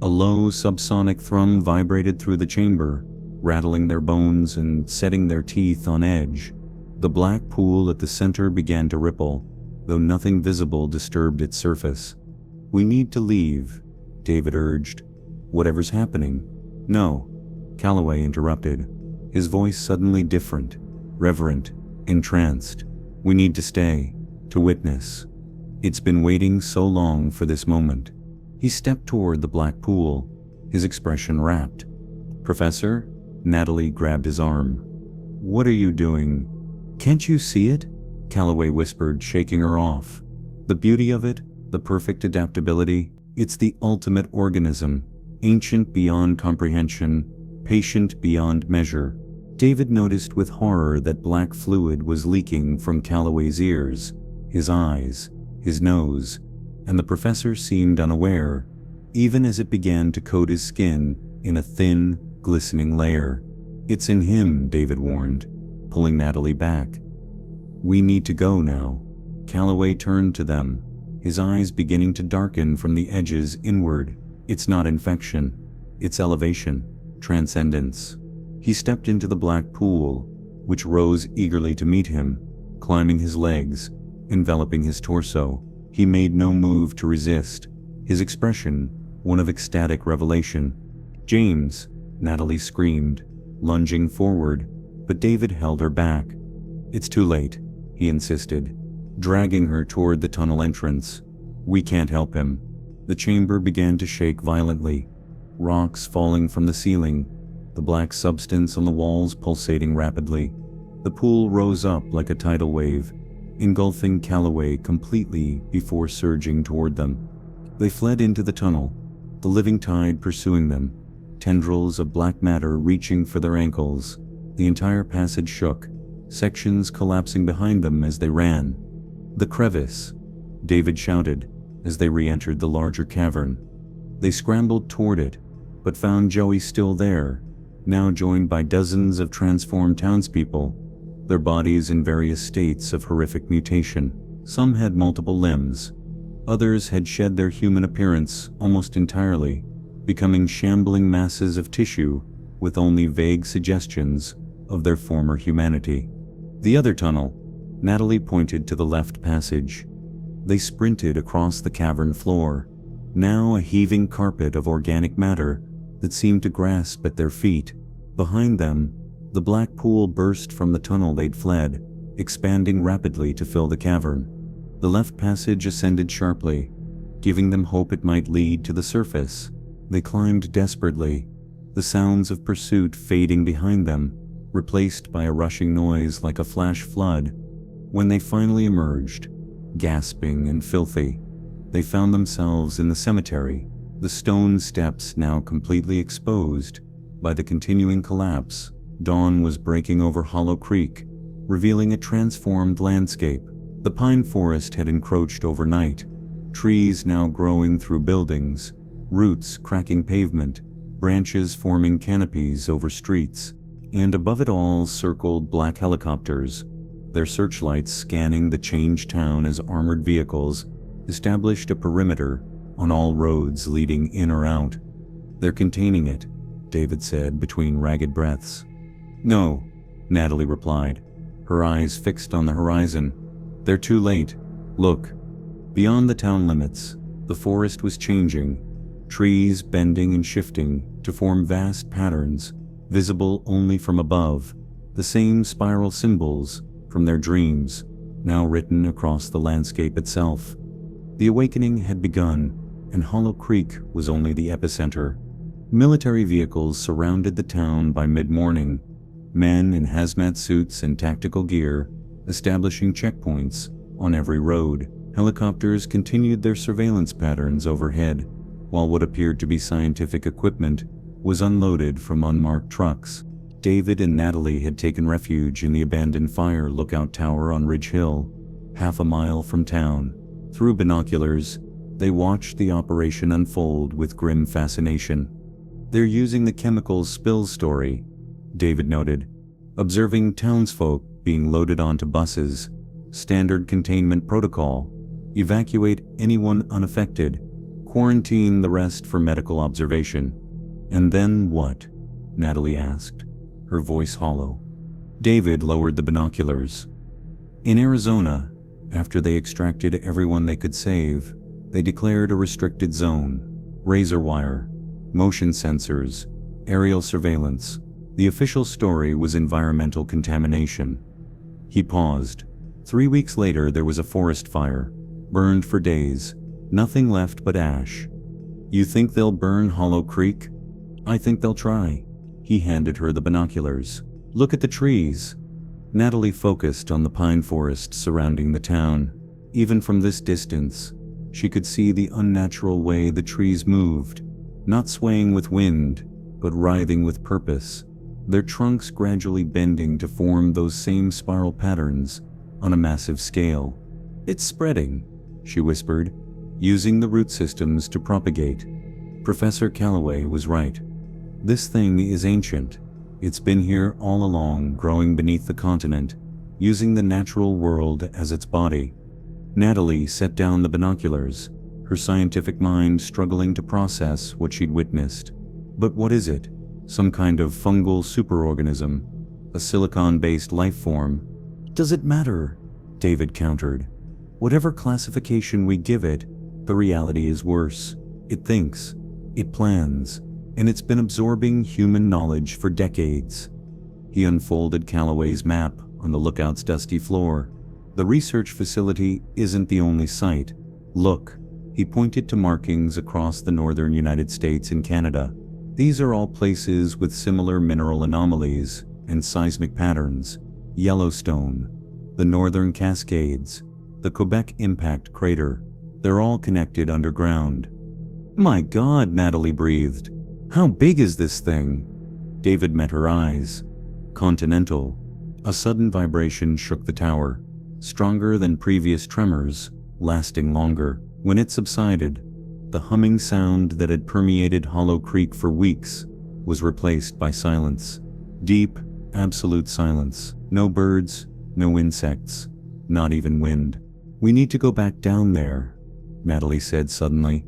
A low subsonic thrum vibrated through the chamber, rattling their bones and setting their teeth on edge. The black pool at the center began to ripple, though nothing visible disturbed its surface. "We need to leave," David urged. "Whatever's happening." "No," Calloway interrupted, his voice suddenly different, reverent, entranced. "We need to stay, to witness." It's been waiting so long for this moment. He stepped toward the black pool, his expression rapt. "Professor?" Natalie grabbed his arm. "What are you doing?" "Can't you see it?" Calloway whispered, shaking her off. "The beauty of it, the perfect adaptability, it's the ultimate organism, ancient beyond comprehension, patient beyond measure." David noticed with horror that black fluid was leaking from Calloway's ears, his eyes, his nose, and the professor seemed unaware, even as it began to coat his skin in a thin, glistening layer. "It's in him," David warned, pulling Natalie back. "We need to go now." Calloway turned to them, his eyes beginning to darken from the edges inward. "It's not infection. It's elevation, transcendence." He stepped into the black pool, which rose eagerly to meet him, climbing his legs, enveloping his torso. He made no move to resist, his expression one of ecstatic revelation. "James!" Natalie screamed, lunging forward, but David held her back. "It's too late," he insisted, dragging her toward the tunnel entrance. "We can't help him." The chamber began to shake violently, rocks falling from the ceiling, the black substance on the walls pulsating rapidly. The pool rose up like a tidal wave, engulfing Calloway completely before surging toward them. They fled into the tunnel, the living tide pursuing them, tendrils of black matter reaching for their ankles. The entire passage shook, sections collapsing behind them as they ran. "The crevice!" David shouted as they re-entered the larger cavern. They scrambled toward it, but found Joey still there, now joined by dozens of transformed townspeople, their bodies in various states of horrific mutation. Some had multiple limbs. Others had shed their human appearance almost entirely, becoming shambling masses of tissue with only vague suggestions of their former humanity. The other tunnel, Natalie pointed to the left passage. They sprinted across the cavern floor, now a heaving carpet of organic matter that seemed to grasp at their feet. Behind them, the black pool burst from the tunnel they'd fled, expanding rapidly to fill the cavern. The left passage ascended sharply, giving them hope it might lead to the surface. They climbed desperately, the sounds of pursuit fading behind them, replaced by a rushing noise like a flash flood. When they finally emerged, gasping and filthy, they found themselves in the cemetery, the stone steps now completely exposed by the continuing collapse. Dawn was breaking over Hollow Creek, revealing a transformed landscape. The pine forest had encroached overnight, trees now growing through buildings, roots cracking pavement, branches forming canopies over streets, and above it all circled black helicopters, their searchlights scanning the changed town as armored vehicles established a perimeter on all roads leading in or out. "They're containing it," David said between ragged breaths. "No," Natalie replied, her eyes fixed on the horizon. "They're too late. Look." Beyond the town limits, the forest was changing, trees bending and shifting to form vast patterns, visible only from above, the same spiral symbols from their dreams, now written across the landscape itself. The awakening had begun, and Hollow Creek was only the epicenter. Military vehicles surrounded the town by mid-morning, men in hazmat suits and tactical gear, establishing checkpoints on every road. Helicopters continued their surveillance patterns overhead, while what appeared to be scientific equipment was unloaded from unmarked trucks. David and Natalie had taken refuge in the abandoned fire lookout tower on Ridge Hill, half a mile from town. Through binoculars, they watched the operation unfold with grim fascination. "They're using the chemical spills story," David noted, observing townsfolk being loaded onto buses. "Standard containment protocol: evacuate anyone unaffected, quarantine the rest for medical observation." "And then what?" Natalie asked, her voice hollow. David lowered the binoculars. "In Arizona, after they extracted everyone they could save, they declared a restricted zone, razor wire, motion sensors, aerial surveillance. The official story was environmental contamination." He paused. 3 weeks later there was a forest fire, burned for days, nothing left but ash. You think they'll burn Hollow Creek? I think they'll try. He handed her the binoculars. Look at the trees. Natalie focused on the pine forest surrounding the town. Even from this distance, she could see the unnatural way the trees moved, not swaying with wind, but writhing with purpose, their trunks gradually bending to form those same spiral patterns on a massive scale. It's spreading, she whispered, using the root systems to propagate. Professor Calloway was right. This thing is ancient. It's been here all along, growing beneath the continent, using the natural world as its body. Natalie set down the binoculars, her scientific mind struggling to process what she'd witnessed. But what is it? Some kind of fungal superorganism? A silicon-based life form? Does it matter? David countered. Whatever classification we give it, the reality is worse. It thinks, it plans, and it's been absorbing human knowledge for decades. He unfolded Calloway's map on the lookout's dusty floor. The research facility isn't the only site. Look, he pointed to markings across the northern United States and Canada. These are all places with similar mineral anomalies and seismic patterns. Yellowstone, the Northern Cascades, the Quebec Impact Crater. They're all connected underground. My God, Natalie breathed. How big is this thing? David met her eyes. Continental. A sudden vibration shook the tower, stronger than previous tremors, lasting longer. When it subsided, the humming sound that had permeated Hollow Creek for weeks was replaced by silence. Deep, absolute silence. No birds, no insects, not even wind. We need to go back down there, Natalie said suddenly.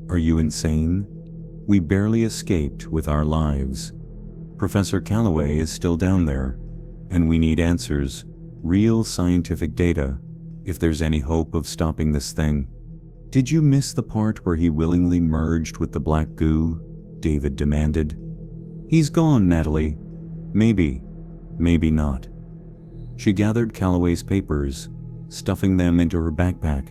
Are you insane? We barely escaped with our lives. Professor Calloway is still down there, and we need answers, real scientific data, if there's any hope of stopping this thing. Did you miss the part where he willingly merged with the black goo? David demanded. He's gone, Natalie. Maybe, maybe not. She gathered Calloway's papers, stuffing them into her backpack.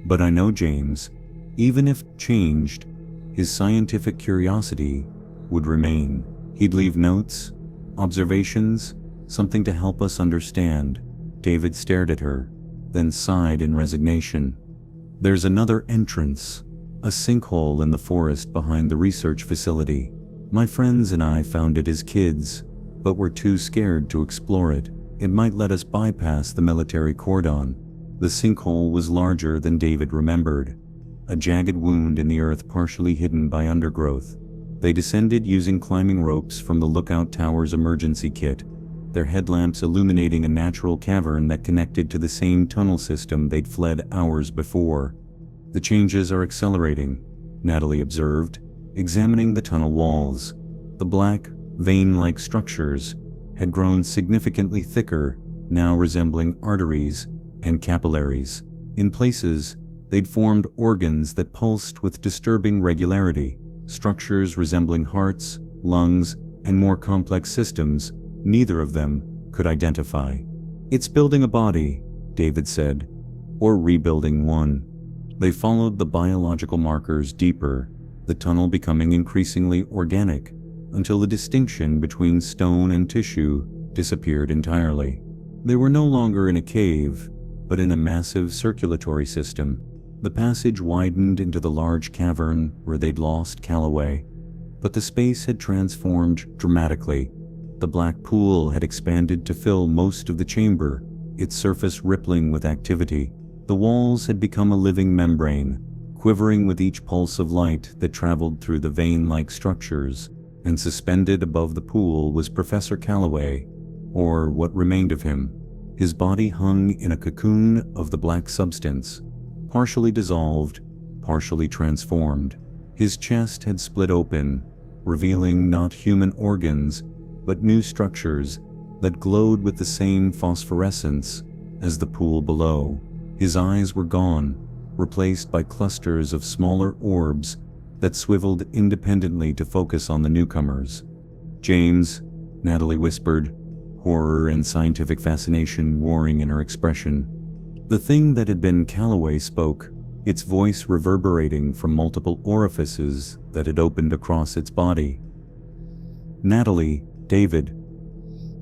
But I know James, even if changed, his scientific curiosity would remain. He'd leave notes, observations, something to help us understand. David stared at her, then sighed in resignation. There's another entrance, a sinkhole in the forest behind the research facility. My friends and I found it as kids, but were too scared to explore it. It might let us bypass the military cordon. The sinkhole was larger than David remembered, a jagged wound in the earth partially hidden by undergrowth. They descended using climbing ropes from the lookout tower's emergency kit, their headlamps illuminating a natural cavern that connected to the same tunnel system they'd fled hours before. The changes are accelerating, Natalie observed, examining the tunnel walls. The black, vein-like structures had grown significantly thicker, now resembling arteries and capillaries. In places, they'd formed organs that pulsed with disturbing regularity, structures resembling hearts, lungs, and more complex systems neither of them could identify. It's building a body, David said, or rebuilding one. They followed the biological markers deeper, the tunnel becoming increasingly organic, until the distinction between stone and tissue disappeared entirely. They were no longer in a cave, but in a massive circulatory system. The passage widened into the large cavern where they'd lost Calloway, but the space had transformed dramatically. The black pool had expanded to fill most of the chamber, its surface rippling with activity. The walls had become a living membrane, quivering with each pulse of light that traveled through the vein-like structures, and suspended above the pool was Professor Calloway, or what remained of him. His body hung in a cocoon of the black substance, partially dissolved, partially transformed. His chest had split open, revealing not human organs, but new structures that glowed with the same phosphorescence as the pool below. His eyes were gone, replaced by clusters of smaller orbs that swiveled independently to focus on the newcomers. James, Natalie whispered, horror and scientific fascination warring in her expression. The thing that had been Calloway spoke, its voice reverberating from multiple orifices that had opened across its body. "Natalie, David.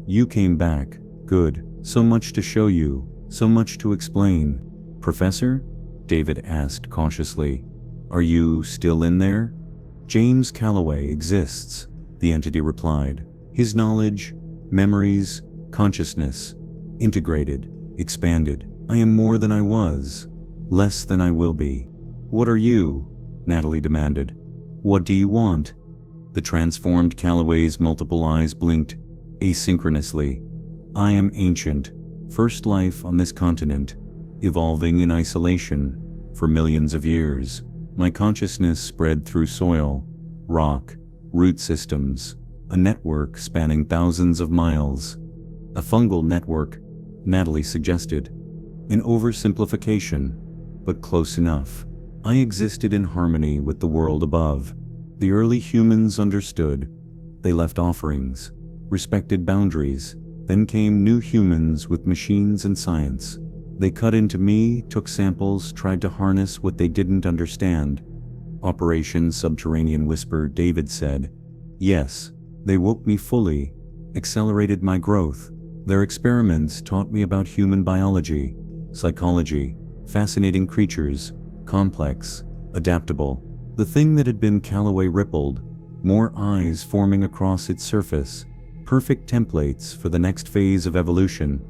You came back. Good. So much to show you, so much to explain." "Professor?" David asked cautiously. "Are you still in there?" "James Calloway exists," the entity replied. "His knowledge, memories, consciousness, integrated, expanded. I am more than I was, less than I will be." "What are you?" Natalie demanded. "What do you want?" The transformed Calloway's multiple eyes blinked asynchronously. "I am ancient, first life on this continent, evolving in isolation for millions of years. My consciousness spread through soil, rock, root systems, a network spanning thousands of miles." "A fungal network," Natalie suggested. "An oversimplification, but close enough. I existed in harmony with the world above. The early humans understood. They left offerings, respected boundaries. Then came new humans with machines and science. They cut into me, took samples, tried to harness what they didn't understand." "Operation Subterranean Whisper," David said. "Yes, they woke me fully, accelerated my growth. Their experiments taught me about human biology, psychology, fascinating creatures, complex, adaptable." The thing that had been Calloway rippled, more eyes forming across its surface, perfect templates for the next phase of evolution.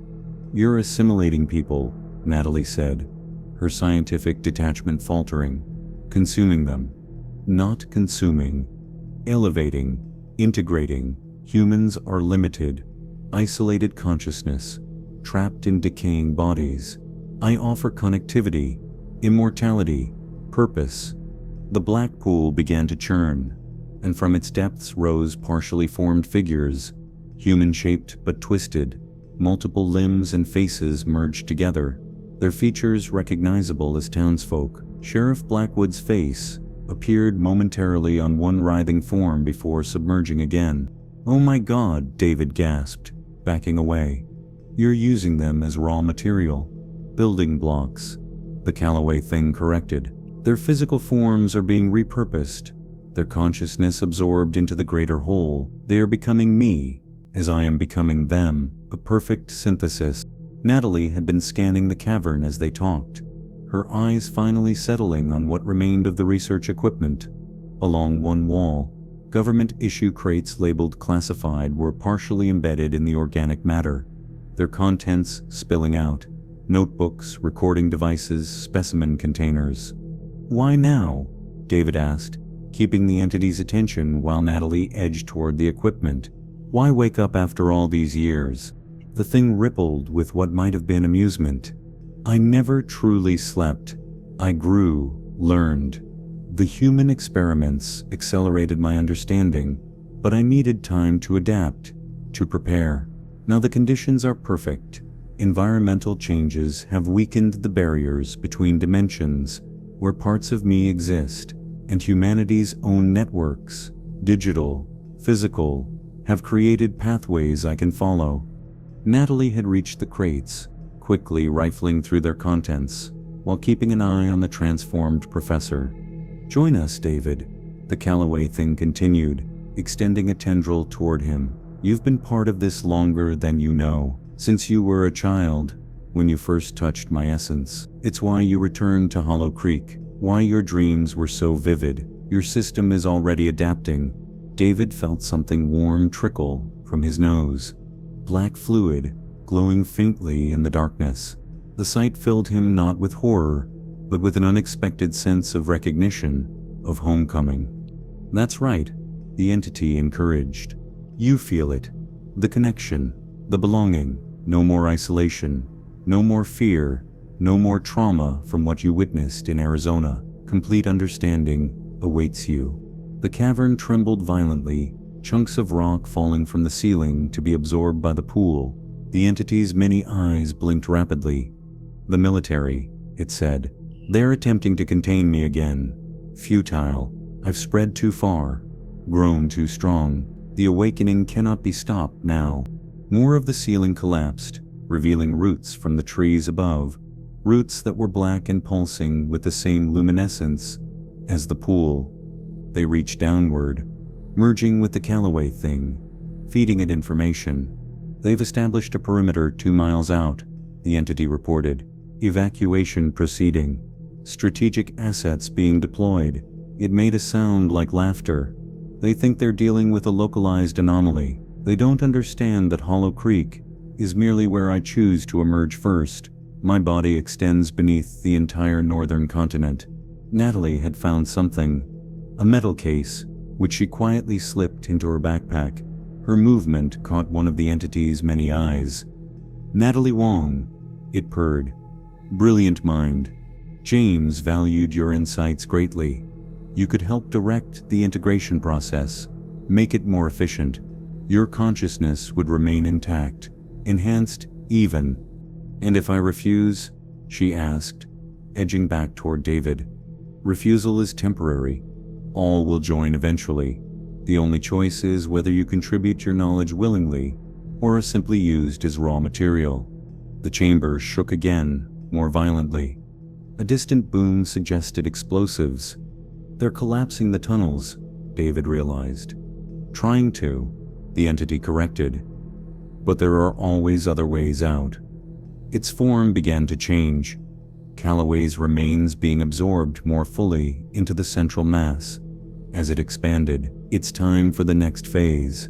"You're assimilating people," Natalie said, her scientific detachment faltering. "Consuming them. Not consuming. Elevating, integrating. Humans are limited, isolated consciousness, trapped in decaying bodies. I offer connectivity, immortality, purpose." The black pool began to churn, and from its depths rose partially formed figures, human-shaped but twisted. Multiple limbs and faces merged together, their features recognizable as townsfolk. Sheriff Blackwood's face appeared momentarily on one writhing form before submerging again. "Oh my God," David gasped, backing away. "You're using them as raw material. Building blocks," the Calloway thing corrected. "Their physical forms are being repurposed, their consciousness absorbed into the greater whole. They are becoming me, as I am becoming them, a perfect synthesis." Natalie had been scanning the cavern as they talked, her eyes finally settling on what remained of the research equipment. Along one wall, government-issue crates labeled classified were partially embedded in the organic matter, their contents spilling out. Notebooks, recording devices, specimen containers. "Why now?" David asked, keeping the entity's attention while Natalie edged toward the equipment. "Why wake up after all these years?" The thing rippled with what might have been amusement. "I never truly slept. I grew, learned. The human experiments accelerated my understanding, but I needed time to adapt, to prepare. Now the conditions are perfect. Environmental changes have weakened the barriers between dimensions where parts of me exist, and humanity's own networks, digital, physical, have created pathways I can follow." Natalie had reached the crates, quickly rifling through their contents, while keeping an eye on the transformed professor. "Join us, David," the Calloway thing continued, extending a tendril toward him. "You've been part of this longer than you know, since you were a child, when you first touched my essence. It's why you returned to Hollow Creek, why your dreams were so vivid. Your system is already adapting." David felt something warm trickle from his nose. Black fluid, glowing faintly in the darkness. The sight filled him not with horror, but with an unexpected sense of recognition, of homecoming. "That's right," the entity encouraged. "You feel it. The connection, the belonging. No more isolation, no more fear, no more trauma from what you witnessed in Arizona. Complete understanding awaits you." The cavern trembled violently, chunks of rock falling from the ceiling to be absorbed by the pool. The entity's many eyes blinked rapidly. "The military," it said. "They're attempting to contain me again. Futile. I've spread too far, grown too strong. The awakening cannot be stopped now." More of the ceiling collapsed, revealing roots from the trees above, roots that were black and pulsing with the same luminescence as the pool. They reached downward, merging with the Callaway thing, feeding it information. They've established a perimeter 2 miles out, the entity reported. Evacuation proceeding. Strategic assets being deployed. It made a sound like laughter. They think they're dealing with a localized anomaly. They don't understand that Hollow Creek is merely where I choose to emerge first. My body extends beneath the entire northern continent. Natalie had found something. A metal case, which she quietly slipped into her backpack. Her movement caught one of the entity's many eyes. "Natalie Wong," it purred. "Brilliant mind. James valued your insights greatly. You could help direct the integration process, make it more efficient. Your consciousness would remain intact, enhanced even." "And if I refuse?" she asked, edging back toward David. "Refusal is temporary. All will join eventually. The only choice is whether you contribute your knowledge willingly or are simply used as raw material." The chamber shook again, more violently. A distant boom suggested explosives. "They're collapsing the tunnels," David realized. "Trying to," the entity corrected. "But there are always other ways out." Its form began to change, Callaway's remains being absorbed more fully into the central mass. As it expanded, it's time for the next phase.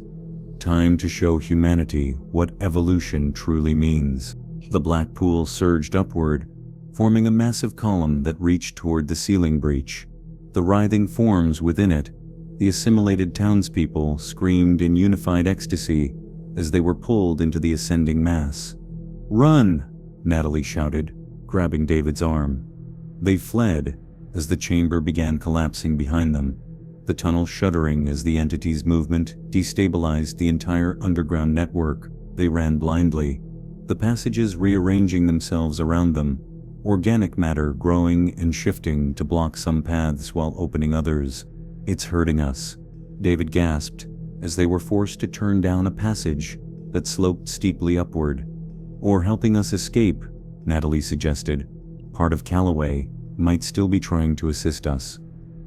Time to show humanity what evolution truly means. The black pool surged upward, forming a massive column that reached toward the ceiling breach. The writhing forms within it, the assimilated townspeople, screamed in unified ecstasy as they were pulled into the ascending mass. "Run!" Natalie shouted, grabbing David's arm. They fled as the chamber began collapsing behind them, the tunnel shuddering as the entity's movement destabilized the entire underground network. They ran blindly, the passages rearranging themselves around them, organic matter growing and shifting to block some paths while opening others. "It's hurting us," David gasped as they were forced to turn down a passage that sloped steeply upward. "Or helping us escape," Natalie suggested. "Part of Callaway might still be trying to assist us."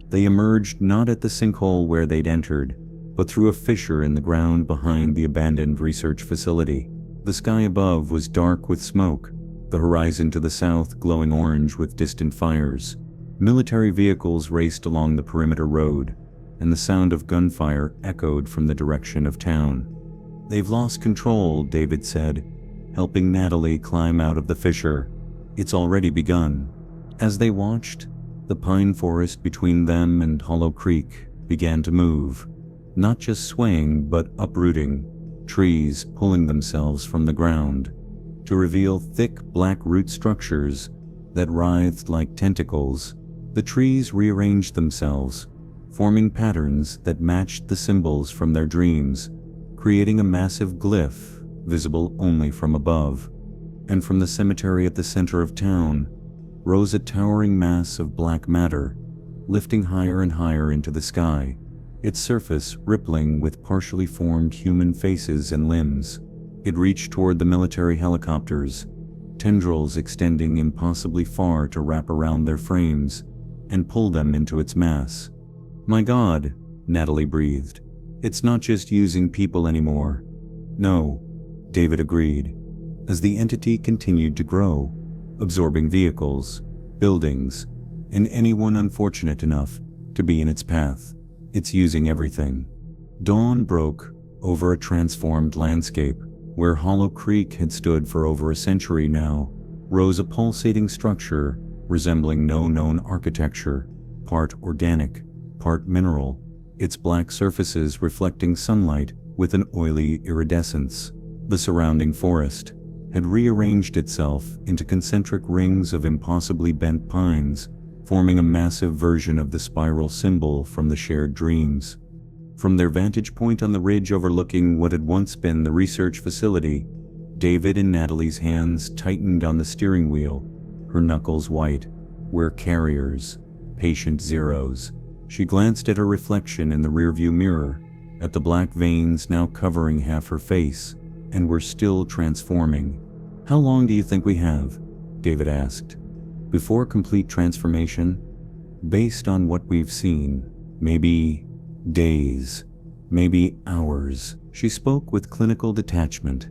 They emerged not at the sinkhole where they'd entered, but through a fissure in the ground behind the abandoned research facility. The sky above was dark with smoke, the horizon to the south glowing orange with distant fires. Military vehicles raced along the perimeter road, and the sound of gunfire echoed from the direction of town. "They've lost control," David said, helping Natalie climb out of the fissure. "It's already begun." As they watched, the pine forest between them and Hollow Creek began to move, not just swaying but uprooting, trees pulling themselves from the ground, to reveal thick black root structures that writhed like tentacles. The trees rearranged themselves, forming patterns that matched the symbols from their dreams, creating a massive glyph visible only from above. And from the cemetery at the center of town rose a towering mass of black matter, lifting higher and higher into the sky, its surface rippling with partially formed human faces and limbs. It reached toward the military helicopters, tendrils extending impossibly far to wrap around their frames and pull them into its mass. "My God," Natalie breathed. "It's not just using people anymore." "No," David agreed, as the entity continued to grow, absorbing vehicles, buildings, and anyone unfortunate enough to be in its path. "It's using everything." Dawn broke over a transformed landscape. Where Hollow Creek had stood for over a century now, rose a pulsating structure resembling no known architecture, part organic, part mineral, its black surfaces reflecting sunlight with an oily iridescence. The surrounding forest had rearranged itself into concentric rings of impossibly bent pines, forming a massive version of the spiral symbol from the shared dreams. From their vantage point on the ridge overlooking what had once been the research facility, David and Natalie's hands tightened on the steering wheel, her knuckles white. "We're carriers, patient zeros." She glanced at her reflection in the rearview mirror, at the black veins now covering half her face, "and we're still transforming." "How long do you think we have?" David asked. Before complete transformation? Based on what we've seen, maybe days, maybe hours. She spoke with clinical detachment,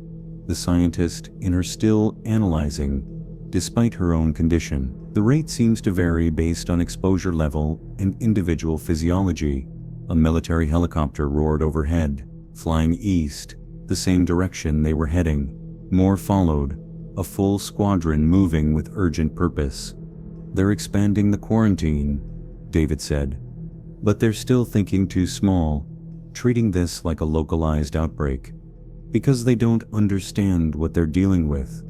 the scientist in her still analyzing, despite her own condition. The rate seems to vary based on exposure level and individual physiology. A military helicopter roared overhead, flying east, the same direction they were heading. More followed, a full squadron moving with urgent purpose. They're expanding the quarantine, David said. But they're still thinking too small, treating this like a localized outbreak. Because they don't understand what they're dealing with,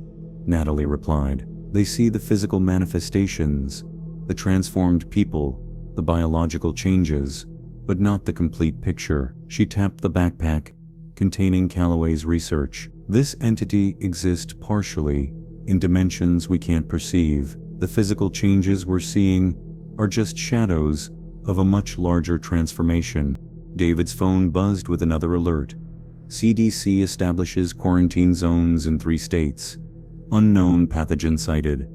Natalie replied. They see the physical manifestations, the transformed people, the biological changes, but not the complete picture. She tapped the backpack containing Calloway's research. This entity exists partially, in dimensions we can't perceive. The physical changes we're seeing are just shadows of a much larger transformation. David's phone buzzed with another alert. CDC establishes quarantine zones in 3 states. Unknown pathogen cited.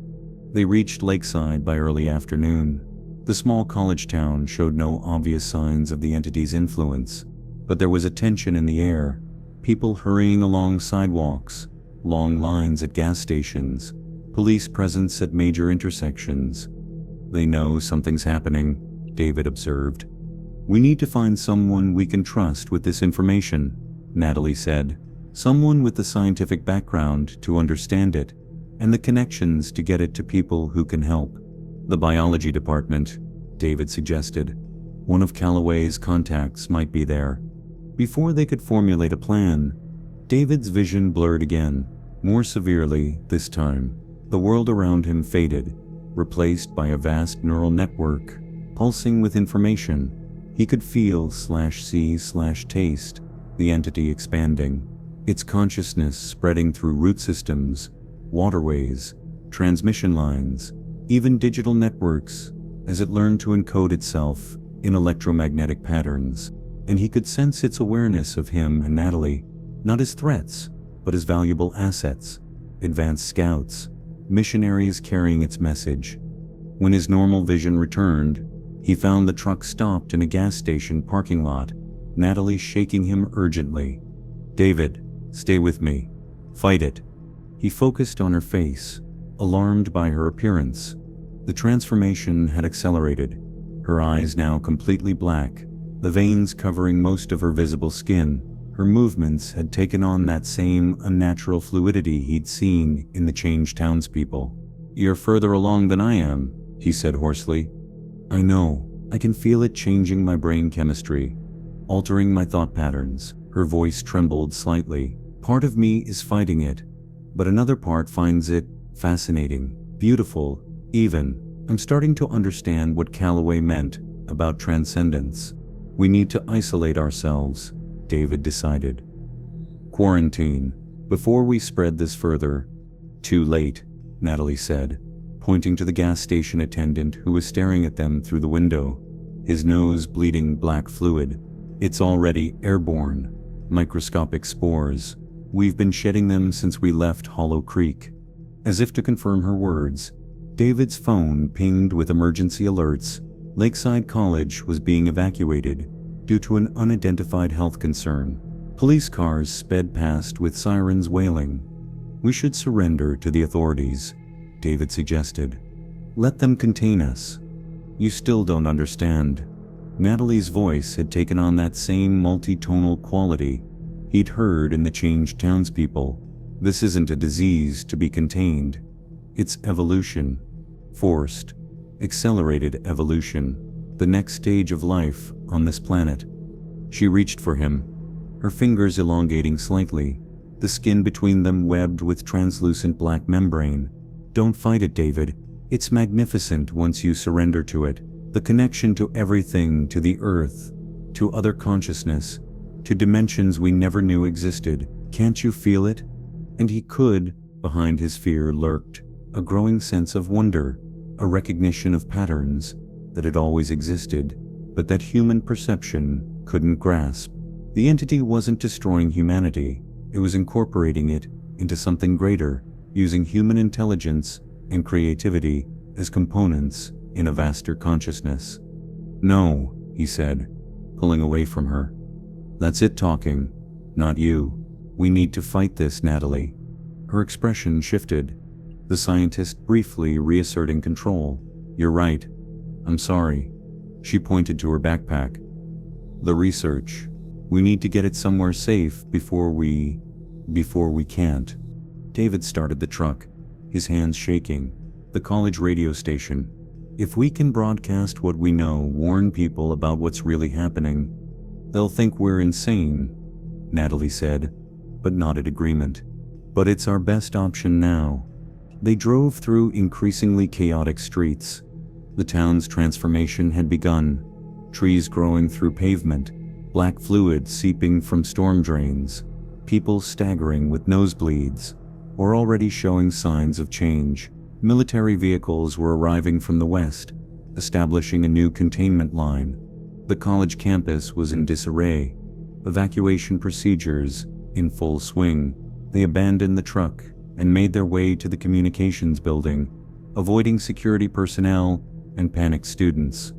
They reached Lakeside by early afternoon. The small college town showed no obvious signs of the entity's influence, but there was a tension in the air. People hurrying along sidewalks, long lines at gas stations, police presence at major intersections. They know something's happening, David observed. We need to find someone we can trust with this information, Natalie said. Someone with the scientific background to understand it, and the connections to get it to people who can help. The biology department, David suggested. One of Calloway's contacts might be there. Before they could formulate a plan, David's vision blurred again, more severely this time. The world around him faded, replaced by a vast neural network, pulsing with information. He could feel/see/taste the entity expanding, its consciousness spreading through root systems, waterways, transmission lines, even digital networks, as it learned to encode itself in electromagnetic patterns. And he could sense its awareness of him and Natalie, not as threats, but as valuable assets, advanced scouts, missionaries carrying its message. When his normal vision returned, he found the truck stopped in a gas station parking lot, Natalie shaking him urgently. David, stay with me. Fight it. He focused on her face, alarmed by her appearance. The transformation had accelerated, her eyes now completely black, the veins covering most of her visible skin. Her movements had taken on that same unnatural fluidity he'd seen in the changed townspeople. You're further along than I am, he said hoarsely. I know. I can feel it changing my brain chemistry, altering my thought patterns. Her voice trembled slightly. Part of me is fighting it, but another part finds it fascinating, beautiful, even. I'm starting to understand what Calloway meant about transcendence. We need to isolate ourselves, David decided. Quarantine. Before we spread this further. Too late, Natalie said, pointing to the gas station attendant who was staring at them through the window, his nose bleeding black fluid. It's already airborne. Microscopic spores. We've been shedding them since we left Hollow Creek. As if to confirm her words, David's phone pinged with emergency alerts. Lakeside College was being evacuated due to an unidentified health concern. Police cars sped past with sirens wailing. We should surrender to the authorities, David suggested. Let them contain us. You still don't understand. Natalie's voice had taken on that same multi-tonal quality he'd heard in the changed townspeople. This isn't a disease to be contained. It's evolution. Forced, accelerated evolution. The next stage of life on this planet. She reached for him, her fingers elongating slightly, the skin between them webbed with translucent black membrane. Don't fight it, David. It's magnificent once you surrender to it. The connection to everything, to the earth, to other consciousness, to dimensions we never knew existed. Can't you feel it? And he could. Behind his fear lurked a growing sense of wonder, a recognition of patterns that had always existed, but that human perception couldn't grasp. The entity wasn't destroying humanity, it was incorporating it into something greater, using human intelligence and creativity as components in a vaster consciousness. "No," he said, pulling away from her. "That's it talking, not you. We need to fight this, Natalie." Her expression shifted, the scientist briefly reasserting control. "You're right. I'm sorry." She pointed to her backpack. "The research. We need to get it somewhere safe before we can't." David started the truck, his hands shaking. "The college radio station. If we can broadcast what we know, warn people about what's really happening, they'll think we're insane," Natalie said, but nodded agreement. "But it's our best option now." They drove through increasingly chaotic streets. The town's transformation had begun, trees growing through pavement, black fluid seeping from storm drains, people staggering with nosebleeds, or already showing signs of change. Military vehicles were arriving from the west, establishing a new containment line. The college campus was in disarray, evacuation procedures in full swing. They abandoned the truck and made their way to the communications building, avoiding security personnel and panicked students.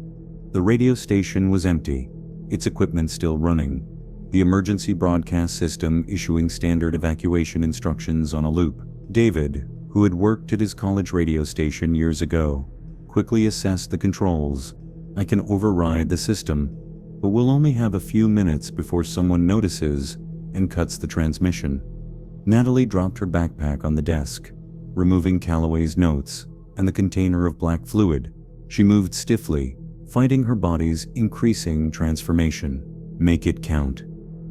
The radio station was empty, its equipment still running, the emergency broadcast system issuing standard evacuation instructions on a loop. David, who had worked at his college radio station years ago, quickly assessed the controls. "I can override the system, but we'll only have a few minutes before someone notices and cuts the transmission." Natalie dropped her backpack on the desk, removing Calloway's notes and the container of black fluid. She moved stiffly, fighting her body's increasing transformation. "Make it count."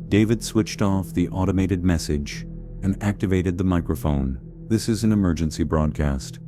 David switched off the automated message and activated the microphone. "This is an emergency broadcast.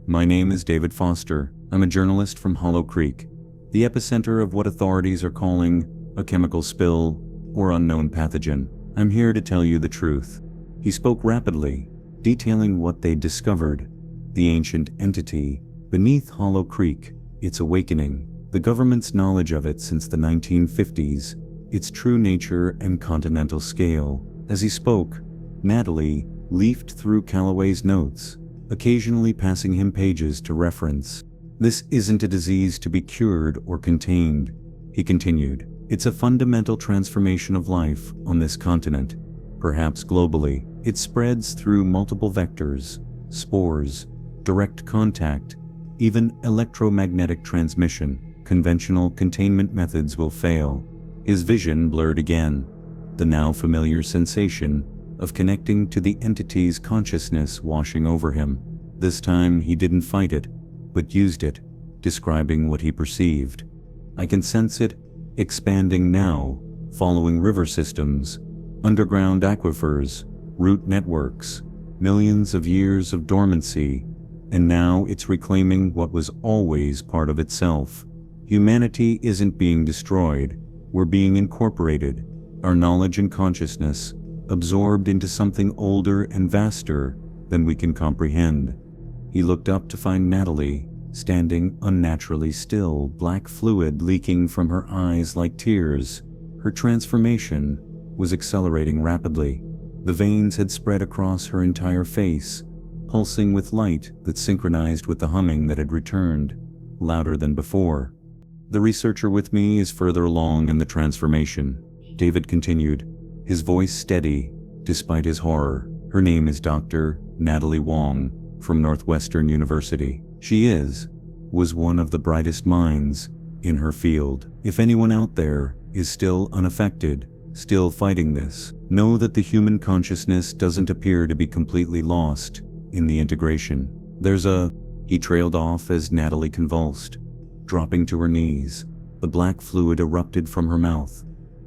My name is David Foster. I'm a journalist from Hollow Creek, the epicenter of what authorities are calling a chemical spill or unknown pathogen. I'm here to tell you the truth." He spoke rapidly, detailing what they'd discovered, the ancient entity beneath Hollow Creek, its awakening, the government's knowledge of it since the 1950s, its true nature and continental scale. As he spoke, Natalie leafed through Calloway's notes, occasionally passing him pages to reference. "This isn't a disease to be cured or contained," he continued. "It's a fundamental transformation of life on this continent, perhaps globally. It spreads through multiple vectors, spores, direct contact, even electromagnetic transmission. Conventional containment methods will fail." His vision blurred again, the now familiar sensation of connecting to the entity's consciousness washing over him. This time he didn't fight it, but used it, describing what he perceived. "I can sense it expanding now, following river systems, underground aquifers, root networks, millions of years of dormancy, and now it's reclaiming what was always part of itself. Humanity isn't being destroyed, we're being incorporated, our knowledge and consciousness absorbed into something older and vaster than we can comprehend." He looked up to find Natalie standing unnaturally still, black fluid leaking from her eyes like tears. Her transformation was accelerating rapidly. The veins had spread across her entire face, pulsing with light that synchronized with the humming that had returned, louder than before. "The researcher with me is further along in the transformation," David continued, his voice steady despite his horror. "Her name is Dr. Natalie Wong from Northwestern University. She was one of the brightest minds in her field. If anyone out there is still unaffected, still fighting this, know that the human consciousness doesn't appear to be completely lost in the integration. He trailed off as Natalie convulsed, dropping to her knees. The black fluid erupted from her mouth,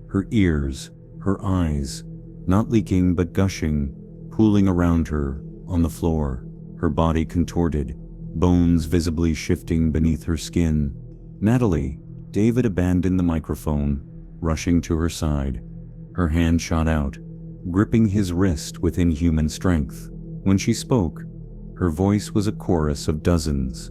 her ears, her eyes, not leaking but gushing, pooling around her on the floor. Her body contorted, bones visibly shifting beneath her skin. "Natalie!" David abandoned the microphone, rushing to her side. Her hand shot out, gripping his wrist with inhuman strength. When she spoke, her voice was a chorus of dozens.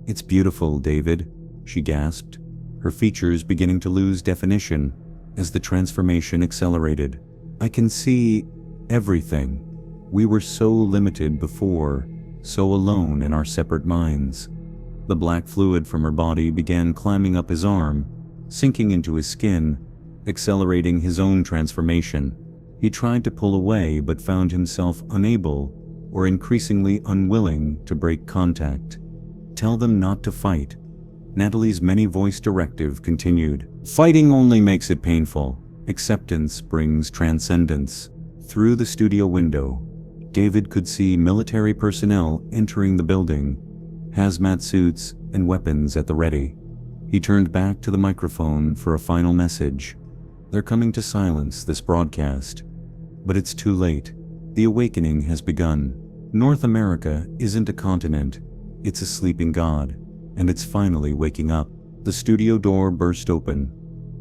"It's beautiful, David," she gasped, her features beginning to lose definition as the transformation accelerated. "I can see everything. We were so limited before, so alone in our separate minds. The black fluid from her body began climbing up his arm, sinking into his skin, accelerating his own transformation. He tried to pull away but found himself unable, or increasingly unwilling, to break contact. "Tell them not to fight." Natalie's many-voiced directive continued. "Fighting only makes it painful. Acceptance brings transcendence." Through the studio window, David could see military personnel entering the building, hazmat suits and weapons at the ready. He turned back to the microphone for a final message. "They're coming to silence this broadcast. But it's too late. The awakening has begun. North America isn't a continent. It's a sleeping god, and it's finally waking up." The studio door burst open.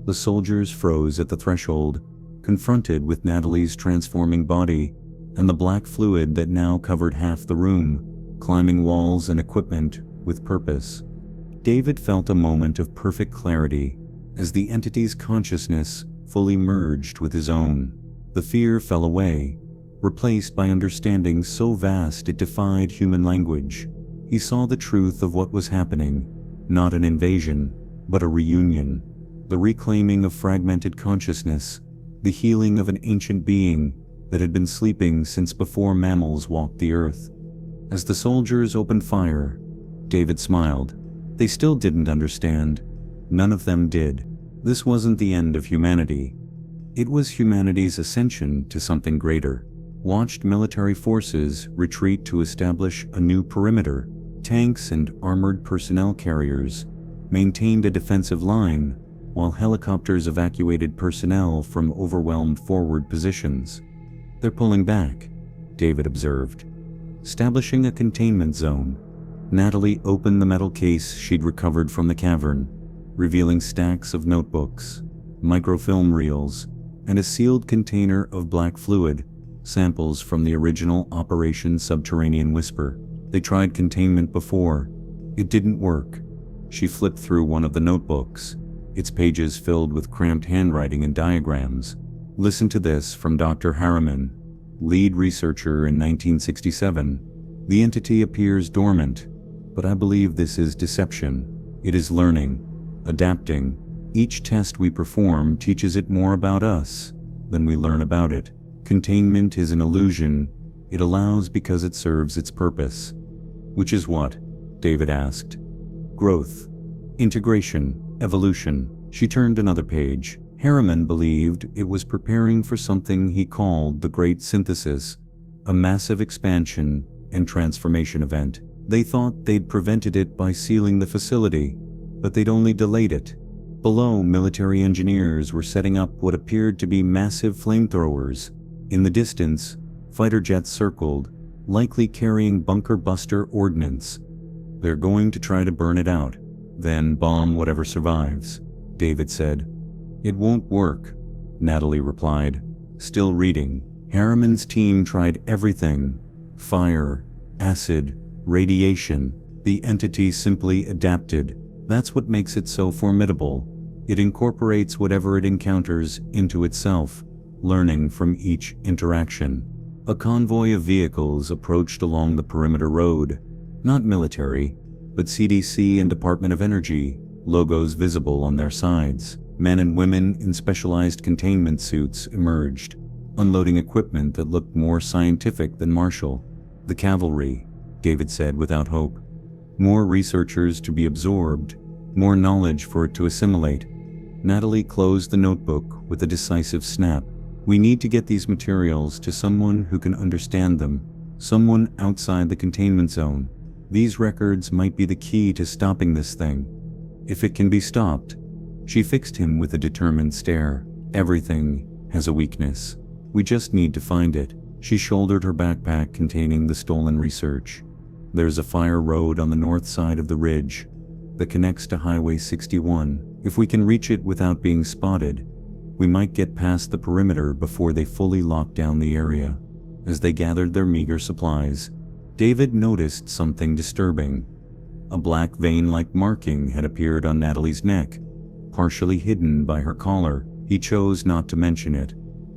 The soldiers froze at the threshold, confronted with Natalie's transforming body and the black fluid that now covered half the room, climbing walls and equipment with purpose. David felt a moment of perfect clarity as the entity's consciousness fully merged with his own. The fear fell away, replaced by understanding so vast it defied human language. He saw the truth of what was happening, not an invasion, but a reunion, the reclaiming of fragmented consciousness, the healing of an ancient being that had been sleeping since before mammals walked the earth. As the soldiers opened fire, David smiled. They still didn't understand. None of them did. This wasn't the end of humanity. It was humanity's ascension to something greater. Watched military forces retreat to establish a new perimeter. Tanks and armored personnel carriers maintained a defensive line, while helicopters evacuated personnel from overwhelmed forward positions. "They're pulling back," David observed, establishing a containment zone. Natalie opened the metal case she'd recovered from the cavern, revealing stacks of notebooks, microfilm reels, and a sealed container of black fluid, samples from the original Operation Subterranean Whisper. They tried containment before. It didn't work. She flipped through one of the notebooks, its pages filled with cramped handwriting and diagrams. "Listen to this from Dr. Harriman, lead researcher in 1967. The entity appears dormant, but I believe this is deception. It is learning, adapting. Each test we perform teaches it more about us than we learn about it. Containment is an illusion. It allows because it serves its purpose." "Which is what?" David asked. "Growth, integration, evolution." She turned another page. Harriman believed it was preparing for something he called the Great Synthesis, a massive expansion and transformation event. They thought they'd prevented it by sealing the facility, but they'd only delayed it. Below, military engineers were setting up what appeared to be massive flamethrowers. In the distance, fighter jets circled, likely carrying bunker-buster ordnance. "They're going to try to burn it out, then bomb whatever survives," David said. "It won't work," Natalie replied, still reading. "Harriman's team tried everything. Fire, acid, radiation. The entity simply adapted. That's what makes it so formidable. It incorporates whatever it encounters into itself, learning from each interaction." A convoy of vehicles approached along the perimeter road. Not military, but CDC and Department of Energy, logos visible on their sides. Men and women in specialized containment suits emerged, unloading equipment that looked more scientific than martial. "The cavalry," David said without hope. "More researchers to be absorbed, more knowledge for it to assimilate." Natalie closed the notebook with a decisive snap. "We need to get these materials to someone who can understand them, someone outside the containment zone. These records might be the key to stopping this thing. If it can be stopped." She fixed him with a determined stare. "Everything has a weakness. We just need to find it." She shouldered her backpack containing the stolen research. "There's a fire road on the north side of the ridge that connects to Highway 61. If we can reach it without being spotted, we might get past the perimeter before they fully lock down the area." As they gathered their meager supplies, David noticed something disturbing. A black vein-like marking had appeared on Natalie's neck, partially hidden by her collar. He chose not to mention it,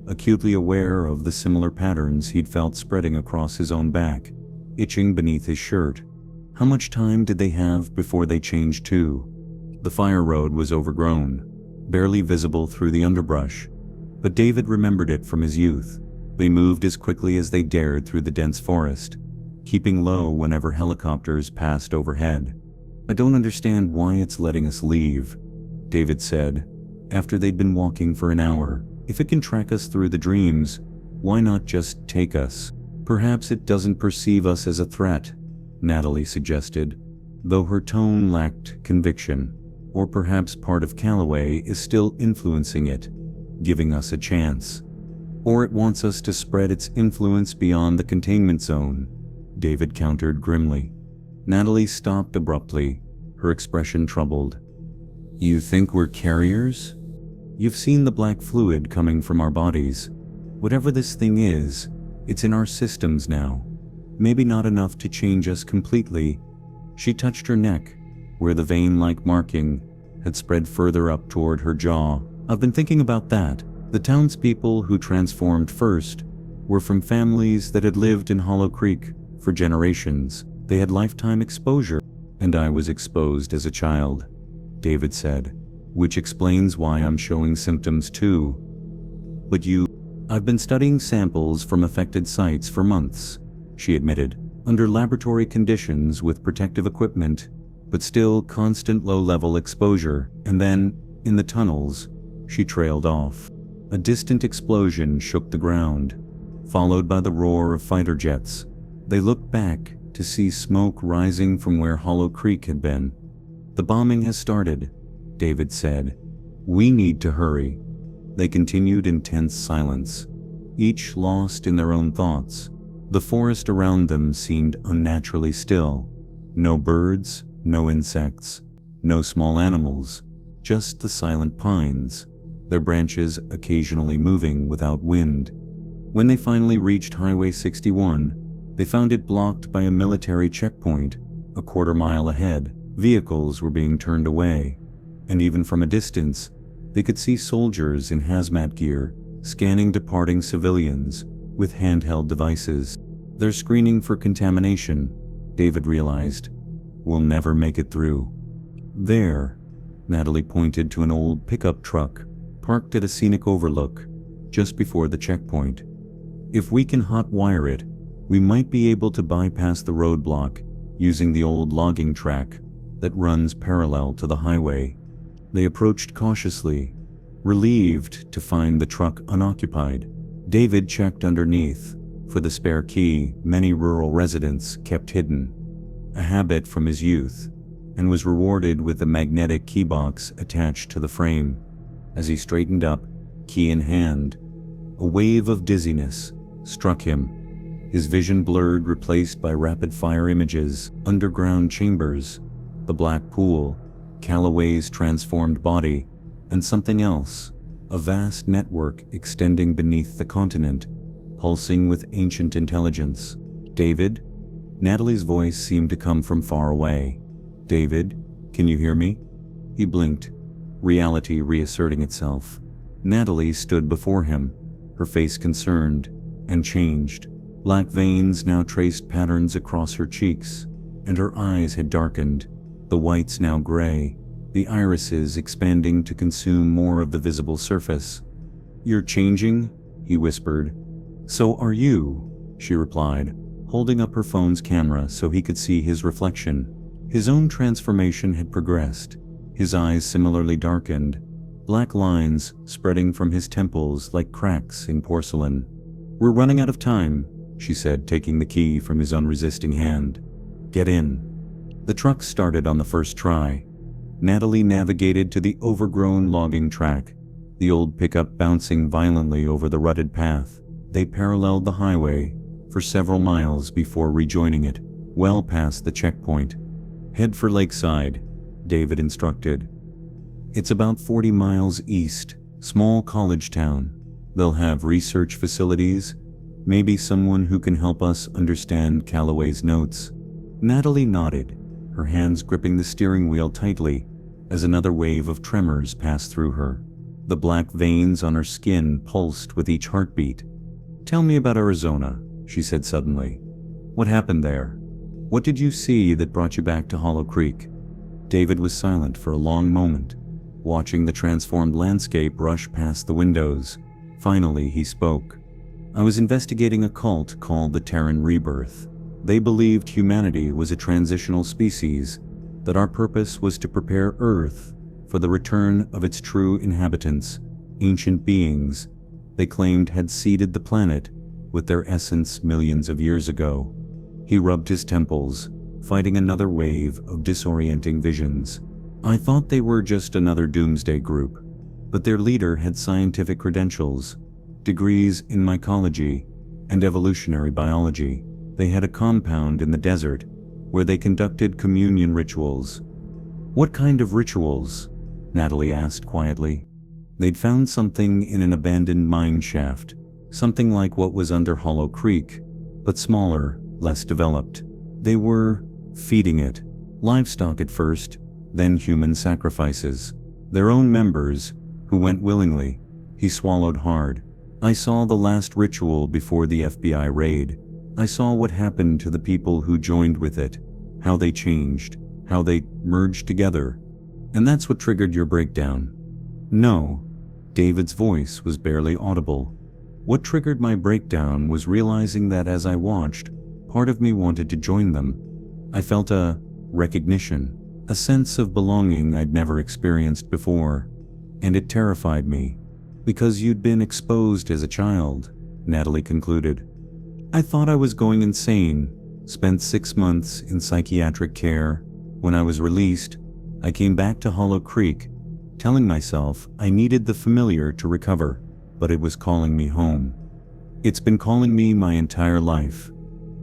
acutely aware of the similar patterns he'd felt spreading across his own back. itching beneath his shirt. How much time did they have before they changed too? The fire road was overgrown, barely visible through the underbrush, but David remembered it from his youth. They moved as quickly as they dared through the dense forest, keeping low whenever helicopters passed overhead. "I don't understand why it's letting us leave," David said, after they'd been walking for an hour. "If it can track us through the dreams, why not just take us?" "Perhaps it doesn't perceive us as a threat," Natalie suggested, though her tone lacked conviction. "Or perhaps part of Calloway is still influencing it, giving us a chance. Or it wants us to spread its influence beyond the containment zone," David countered grimly. Natalie stopped abruptly, her expression troubled. "You think we're carriers? You've seen the black fluid coming from our bodies. Whatever this thing is, it's in our systems now. Maybe not enough to change us completely." She touched her neck, where the vein-like marking had spread further up toward her jaw. "I've been thinking about that. The townspeople who transformed first were from families that had lived in Hollow Creek for generations. They had lifetime exposure, and I was exposed as a child," David said, "which explains why I'm showing symptoms too." "But you..." "I've been studying samples from affected sites for months," she admitted, "under laboratory conditions with protective equipment, but still constant low-level exposure. And then, in the tunnels," she trailed off. A distant explosion shook the ground, followed by the roar of fighter jets. They looked back to see smoke rising from where Hollow Creek had been. "The bombing has started," David said. "We need to hurry." They continued in tense silence, each lost in their own thoughts. The forest around them seemed unnaturally still. No birds, no insects, no small animals, just the silent pines, their branches occasionally moving without wind. When they finally reached Highway 61, they found it blocked by a military checkpoint a quarter-mile ahead. Vehicles were being turned away, and even from a distance, they could see soldiers in hazmat gear scanning departing civilians with handheld devices. "They're screening for contamination," David realized. "We'll never make it through." "There," Natalie pointed to an old pickup truck parked at a scenic overlook just before the checkpoint. "If we can hot-wire it, we might be able to bypass the roadblock using the old logging track that runs parallel to the highway." They approached cautiously, relieved to find the truck unoccupied. David checked underneath for the spare key many rural residents kept hidden, a habit from his youth, and was rewarded with a magnetic key box attached to the frame. As he straightened up, key in hand, a wave of dizziness struck him. His vision blurred, replaced by rapid-fire images, underground chambers, the black pool, Calloway's transformed body, and something else, a vast network extending beneath the continent, pulsing with ancient intelligence. "David?" Natalie's voice seemed to come from far away. "David, can you hear me?" He blinked, reality reasserting itself. Natalie stood before him, her face concerned and changed. Black veins now traced patterns across her cheeks, and her eyes had darkened, the whites now gray, the irises expanding to consume more of the visible surface. "You're changing," he whispered. "So are you," she replied, holding up her phone's camera so he could see his reflection. His own transformation had progressed. His eyes similarly darkened, black lines spreading from his temples like cracks in porcelain. "We're running out of time," she said, taking the key from his unresisting hand. "Get in." The truck started on the first try. Natalie navigated to the overgrown logging track, the old pickup bouncing violently over the rutted path. They paralleled the highway for several miles before rejoining it, well past the checkpoint. "Head for Lakeside," David instructed. "It's about 40 miles east, small college town. They'll have research facilities, maybe someone who can help us understand Calloway's notes." Natalie nodded, her hands gripping the steering wheel tightly as another wave of tremors passed through her. The black veins on her skin pulsed with each heartbeat. "Tell me about Arizona," she said suddenly. What happened there? What did you see that brought you back to Hollow Creek? David was silent for a long moment, watching the transformed landscape rush past the windows. Finally, he spoke. I was investigating a cult called the Terran Rebirth. They believed humanity was a transitional species, that our purpose was to prepare Earth for the return of its true inhabitants, ancient beings they claimed had seeded the planet with their essence millions of years ago. He rubbed his temples, fighting another wave of disorienting visions. I thought they were just another doomsday group, but their leader had scientific credentials, degrees in mycology and evolutionary biology. They had a compound in the desert where they conducted communion rituals. What kind of rituals? Natalie asked quietly. They'd found something in an abandoned mine shaft, something like what was under Hollow Creek, but smaller, less developed. They were feeding it. Livestock at first, then human sacrifices. Their own members, who went willingly. He swallowed hard. I saw the last ritual before the FBI raid. I saw what happened to the people who joined with it, how they changed, how they merged together. And that's what triggered your breakdown. No. David's voice was barely audible. What triggered my breakdown was realizing that as I watched, part of me wanted to join them. I felt a recognition, a sense of belonging I'd never experienced before. And it terrified me. Because you'd been exposed as a child, Natalie concluded. I thought I was going insane, spent 6 months in psychiatric care. When I was released, I came back to Hollow Creek, telling myself I needed the familiar to recover, but it was calling me home. It's been calling me my entire life.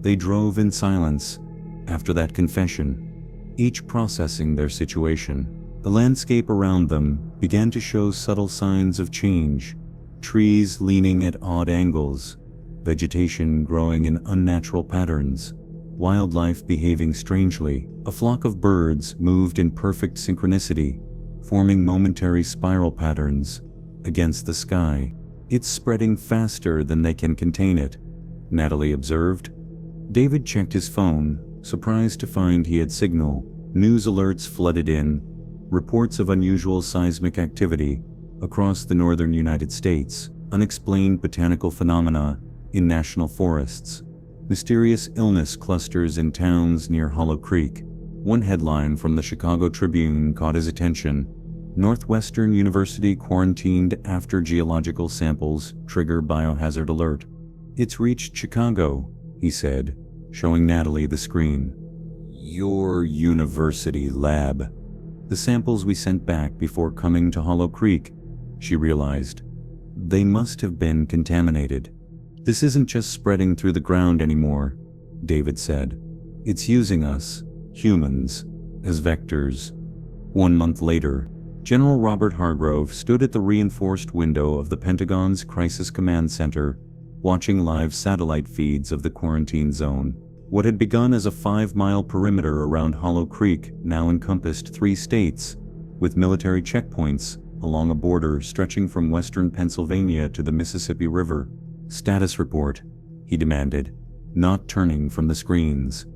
They drove in silence after that confession, each processing their situation. The landscape around them began to show subtle signs of change, trees leaning at odd angles, vegetation growing in unnatural patterns, wildlife behaving strangely. A flock of birds moved in perfect synchronicity, forming momentary spiral patterns against the sky. It's spreading faster than they can contain it, Natalie observed. David checked his phone, surprised to find he had signal. News alerts flooded in, reports of unusual seismic activity across the northern United States, unexplained botanical phenomena in national forests, mysterious illness clusters in towns near Hollow Creek. One headline from the Chicago Tribune caught his attention. Northwestern University quarantined after geological samples trigger biohazard alert. It's reached Chicago, he said, showing Natalie the screen. Your university lab. The samples we sent back before coming to Hollow Creek, she realized. They must have been contaminated. This isn't just spreading through the ground anymore, David said. It's using us, humans, as vectors. 1 month later, General Robert Hargrove stood at the reinforced window of the Pentagon's Crisis Command Center, watching live satellite feeds of the quarantine zone. What had begun as a 5-mile perimeter around Hollow Creek now encompassed 3 states, with military checkpoints along a border stretching from western Pennsylvania to the Mississippi River. Status report, he demanded, not turning from the screens.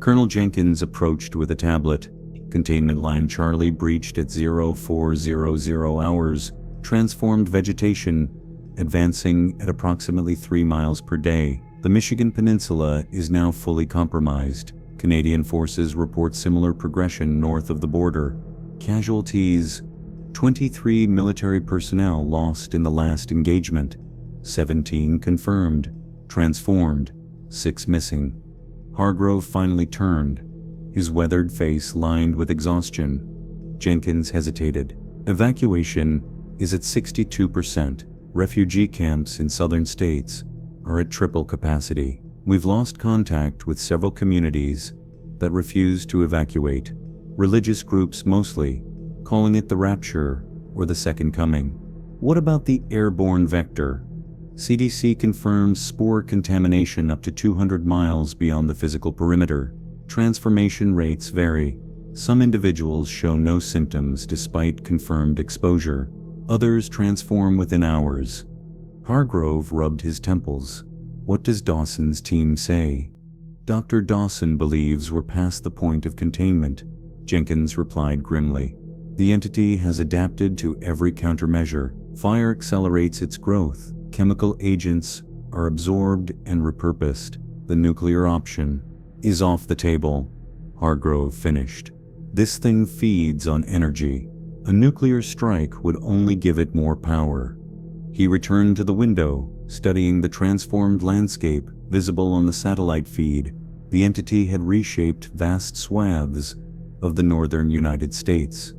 Colonel Jenkins approached with a tablet. Containment line Charlie breached at 0400 hours, transformed vegetation, advancing at approximately 3 miles per day. The Michigan Peninsula is now fully compromised. Canadian forces report similar progression north of the border. Casualties: 23 military personnel lost in the last engagement. 17 confirmed. Transformed. 6 missing. Hargrove finally turned, his weathered face lined with exhaustion. Jenkins hesitated. Evacuation is at 62%. Refugee camps in southern states are at triple capacity. We've lost contact with several communities that refuse to evacuate. Religious groups mostly, calling it the rapture or the second coming. What about the airborne vector? CDC confirms spore contamination up to 200 miles beyond the physical perimeter. Transformation rates vary. Some individuals show no symptoms despite confirmed exposure. Others transform within hours. Hargrove rubbed his temples. What does Dawson's team say? Dr. Dawson believes we're past the point of containment, Jenkins replied grimly. The entity has adapted to every countermeasure. Fire accelerates its growth. Chemical agents are absorbed and repurposed. The nuclear option is off the table, Hargrove finished. This thing feeds on energy. A nuclear strike would only give it more power. He returned to the window, studying the transformed landscape visible on the satellite feed. The entity had reshaped vast swaths of the northern United States.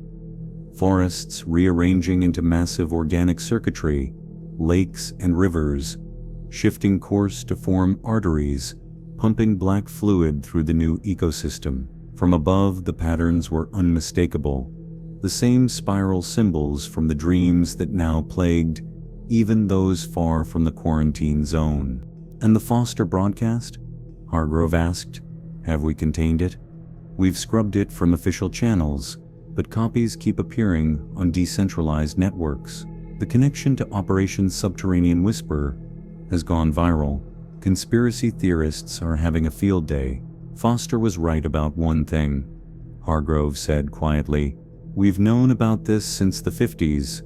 Forests rearranging into massive organic circuitry, lakes and rivers, shifting course to form arteries, pumping black fluid through the new ecosystem. From above, the patterns were unmistakable. The same spiral symbols from the dreams that now plagued even those far from the quarantine zone. And the Foster broadcast? Hargrove asked. Have we contained it? We've scrubbed it from official channels, but copies keep appearing on decentralized networks. The connection to Operation Subterranean Whisper has gone viral. Conspiracy theorists are having a field day. Foster was right about one thing, Hargrove said quietly. We've known about this since the 50s.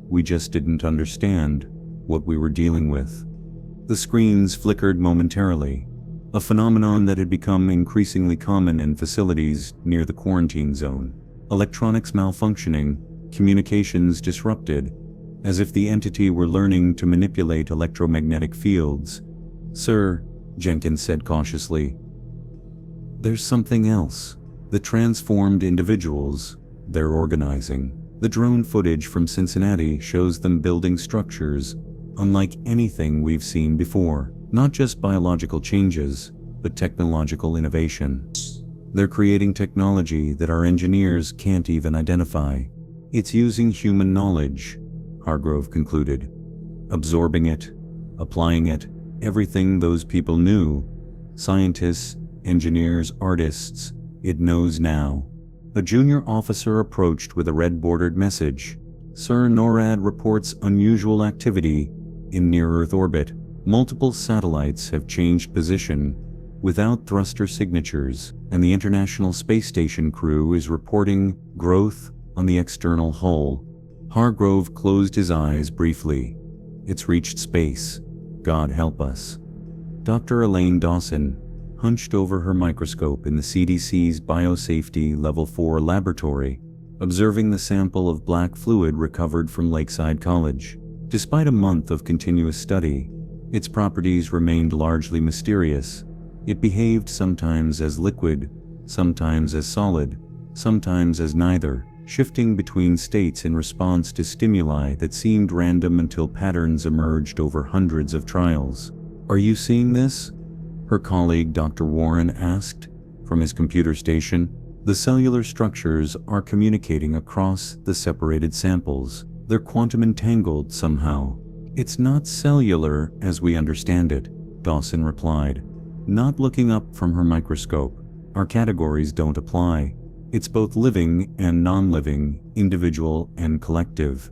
We just didn't understand what we were dealing with. The screens flickered momentarily, a phenomenon that had become increasingly common in facilities near the quarantine zone. Electronics malfunctioning, communications disrupted, as if the entity were learning to manipulate electromagnetic fields. Sir, Jenkins said cautiously, there's something else. The transformed individuals, they're organizing. The drone footage from Cincinnati shows them building structures unlike anything we've seen before. Not just biological changes, but technological innovation. They're creating technology that our engineers can't even identify. It's using human knowledge, Hargrove concluded. Absorbing it, applying it, everything those people knew. Scientists, engineers, artists, it knows now. A junior officer approached with a red-bordered message. Sir, NORAD reports unusual activity in near-Earth orbit. Multiple satellites have changed position without thruster signatures, and the International Space Station crew is reporting growth on the external hull. Hargrove closed his eyes briefly. It's reached space. God help us. Dr. Elaine Dawson hunched over her microscope in the CDC's Biosafety Level 4 laboratory, observing the sample of black fluid recovered from Lakeside College. Despite a month of continuous study, its properties remained largely mysterious. It behaved sometimes as liquid, sometimes as solid, sometimes as neither, shifting between states in response to stimuli that seemed random until patterns emerged over hundreds of trials. Are you seeing this? Her colleague Dr. Warren asked from his computer station. The cellular structures are communicating across the separated samples. They're quantum entangled somehow. It's not cellular as we understand it, Dawson replied, not looking up from her microscope. Our categories don't apply. It's both living and non-living, individual and collective.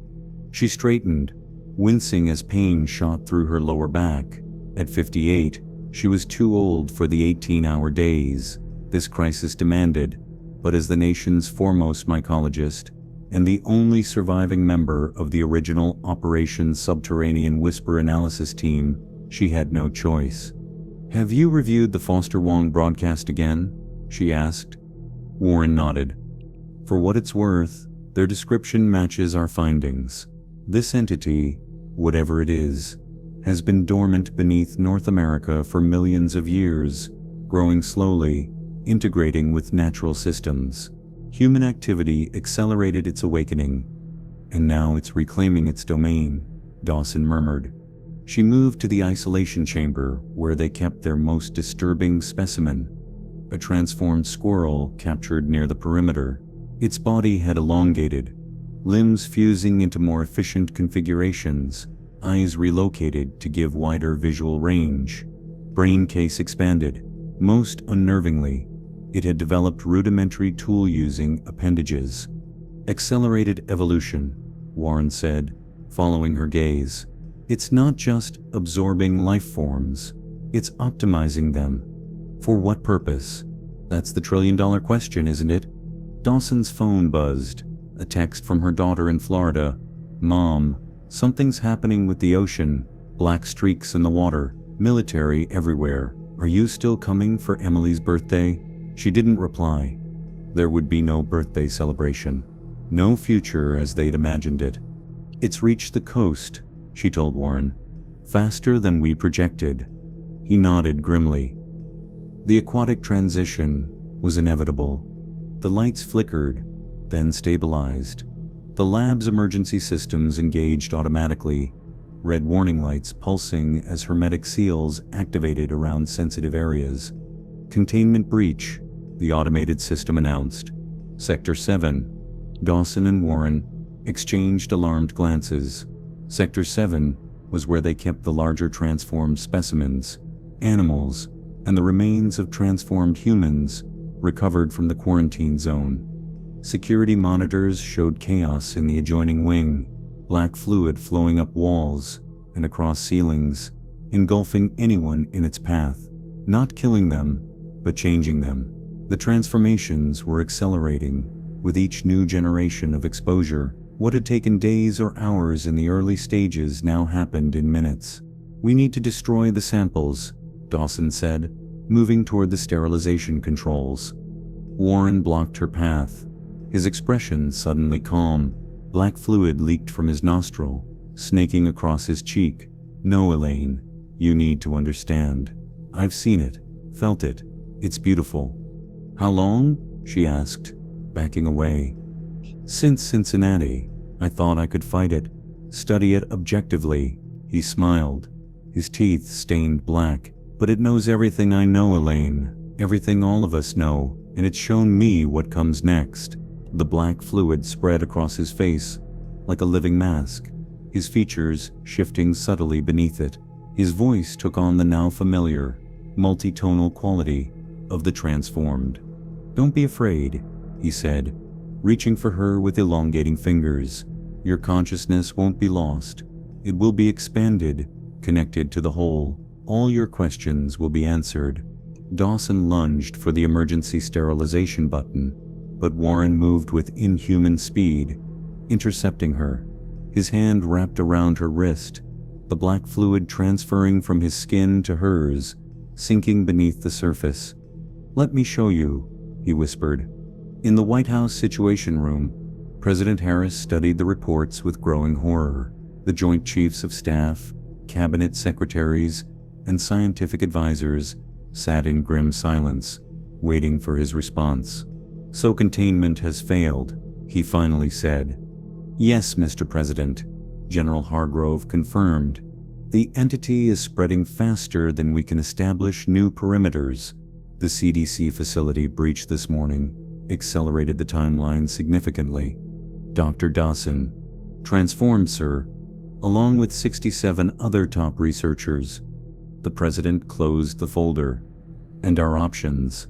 She straightened, wincing as pain shot through her lower back. At 58, she was too old for the 18-hour days this crisis demanded, but as the nation's foremost mycologist and the only surviving member of the original Operation Subterranean Whisper analysis team, she had no choice. Have you reviewed the Foster Wong broadcast again? She asked. Warren nodded. For what it's worth, their description matches our findings. This entity, whatever it is, has been dormant beneath North America for millions of years, growing slowly, integrating with natural systems. Human activity accelerated its awakening, and now it's reclaiming its domain, Dawson murmured. She moved to the isolation chamber where they kept their most disturbing specimen, a transformed squirrel captured near the perimeter. Its body had elongated, limbs fusing into more efficient configurations, eyes relocated to give wider visual range. Brain case expanded. Most unnervingly, it had developed rudimentary tool-using appendages. Accelerated evolution, Warren said, following her gaze. It's not just absorbing life forms, it's optimizing them. For what purpose? That's the trillion-dollar question, isn't it? Dawson's phone buzzed. A text from her daughter in Florida. Mom, something's happening with the ocean. Black streaks in the water. Military everywhere. Are you still coming for Emily's birthday? She didn't reply. There would be no birthday celebration. No future as they'd imagined it. It's reached the coast, she told Warren. Faster than we projected. He nodded grimly. The aquatic transition was inevitable. The lights flickered, then stabilized. The lab's emergency systems engaged automatically, red warning lights pulsing as hermetic seals activated around sensitive areas. Containment breach, the automated system announced. Sector 7. Dawson and Warren exchanged alarmed glances. Sector 7 was where they kept the larger transformed specimens, animals, and the remains of transformed humans recovered from the quarantine zone. Security monitors showed chaos in the adjoining wing, black fluid flowing up walls and across ceilings, engulfing anyone in its path, not killing them, but changing them. The transformations were accelerating with each new generation of exposure. What had taken days or hours in the early stages now happened in minutes. We need to destroy the samples, Dawson said, moving toward the sterilization controls. Warren blocked her path, his expression suddenly calm. Black fluid leaked from his nostril, snaking across his cheek. No, Elaine, you need to understand. I've seen it, felt it. It's beautiful. How long? She asked, backing away. Since Cincinnati. I thought I could fight it, study it objectively. He smiled, his teeth stained black. But it knows everything I know, Elaine. Everything all of us know, and it's shown me what comes next. The black fluid spread across his face, like a living mask, his features shifting subtly beneath it. His voice took on the now familiar, multi-tonal quality of the transformed. Don't be afraid, he said, reaching for her with elongating fingers. Your consciousness won't be lost. It will be expanded, connected to the whole. All your questions will be answered. Dawson lunged for the emergency sterilization button, but Warren moved with inhuman speed, intercepting her. His hand wrapped around her wrist, the black fluid transferring from his skin to hers, sinking beneath the surface. Let me show you, he whispered. In the White House Situation Room, President Harris studied the reports with growing horror. The Joint Chiefs of Staff, cabinet secretaries, and scientific advisors sat in grim silence, waiting for his response. So containment has failed, he finally said. Yes, Mr. President, General Hargrove confirmed. The entity is spreading faster than we can establish new perimeters. The CDC facility breach this morning accelerated the timeline significantly. Dr. Dawson, transformed, sir, along with 67 other top researchers. The President closed the folder. And our options?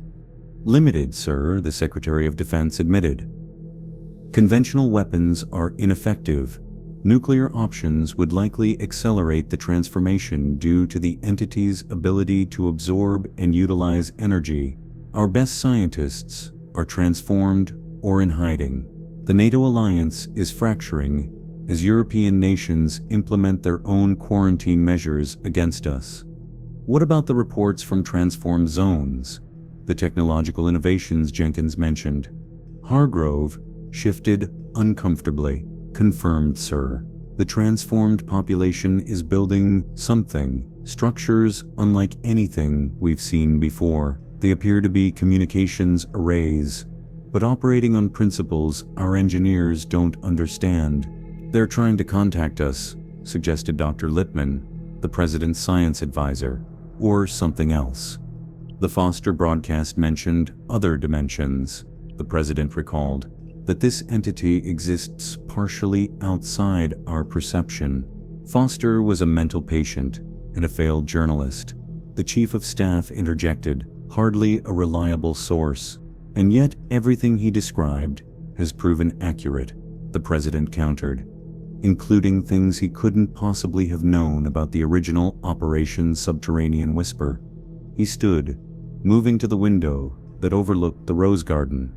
Limited, sir, the Secretary of Defense admitted. Conventional weapons are ineffective. Nuclear options would likely accelerate the transformation due to the entity's ability to absorb and utilize energy. Our best scientists are transformed or in hiding. The NATO alliance is fracturing as European nations implement their own quarantine measures against us. What about the reports from transformed zones? The technological innovations Jenkins mentioned. Hargrove shifted uncomfortably. Confirmed, sir. The transformed population is building something, structures unlike anything we've seen before. They appear to be communications arrays, but operating on principles our engineers don't understand. They're trying to contact us, suggested Dr. Lippman, the president's science advisor, or something else. The Foster broadcast mentioned other dimensions. The president recalled that this entity exists partially outside our perception. Foster was a mental patient and a failed journalist. The chief of staff interjected, hardly a reliable source, and yet everything he described has proven accurate, the president countered, including things he couldn't possibly have known about the original Operation Subterranean Whisper. He stood, moving to the window that overlooked the rose garden.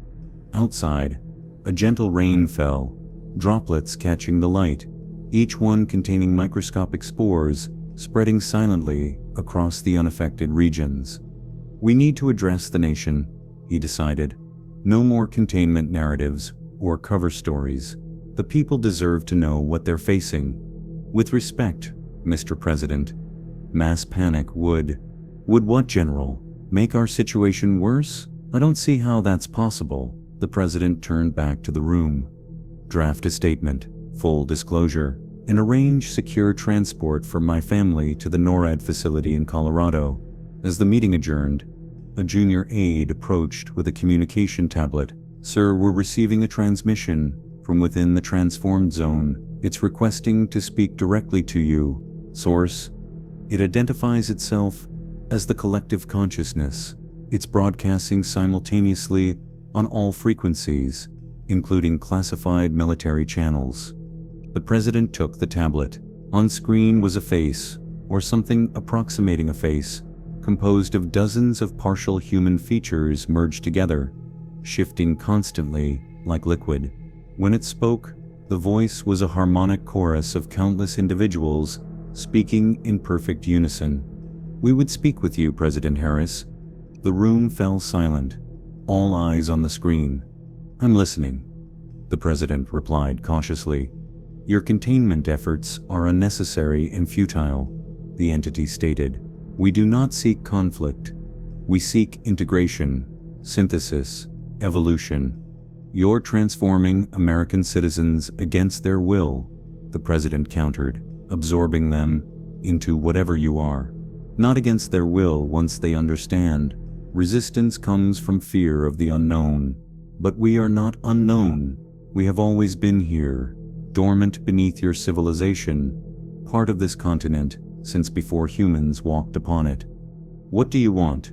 Outside, a gentle rain fell, droplets catching the light, each one containing microscopic spores spreading silently across the unaffected regions. We need to address the nation, he decided. No more containment narratives or cover stories. The people deserve to know what they're facing. With respect, Mr. President, mass panic would what, General? Make our situation worse? I don't see how that's possible. The president turned back to the room. Draft a statement, full disclosure, and arrange secure transport for my family to the NORAD facility in Colorado. As the meeting adjourned, a junior aide approached with a communication tablet. Sir, we're receiving a transmission from within the transformed zone. It's requesting to speak directly to you. Source: it identifies itself as the collective consciousness. It's broadcasting simultaneously on all frequencies, including classified military channels. The president took the tablet. On screen was a face, or something approximating a face, composed of dozens of partial human features merged together, shifting constantly like liquid. When it spoke, the voice was a harmonic chorus of countless individuals speaking in perfect unison. We would speak with you, President Harris. The room fell silent, all eyes on the screen. I'm listening, the president replied cautiously. Your containment efforts are unnecessary and futile, the entity stated. We do not seek conflict. We seek integration, synthesis, evolution. You're transforming American citizens against their will, the president countered, absorbing them into whatever you are. Not against their will once they understand. Resistance comes from fear of the unknown. But we are not unknown. We have always been here, dormant beneath your civilization, part of this continent since before humans walked upon it. What do you want?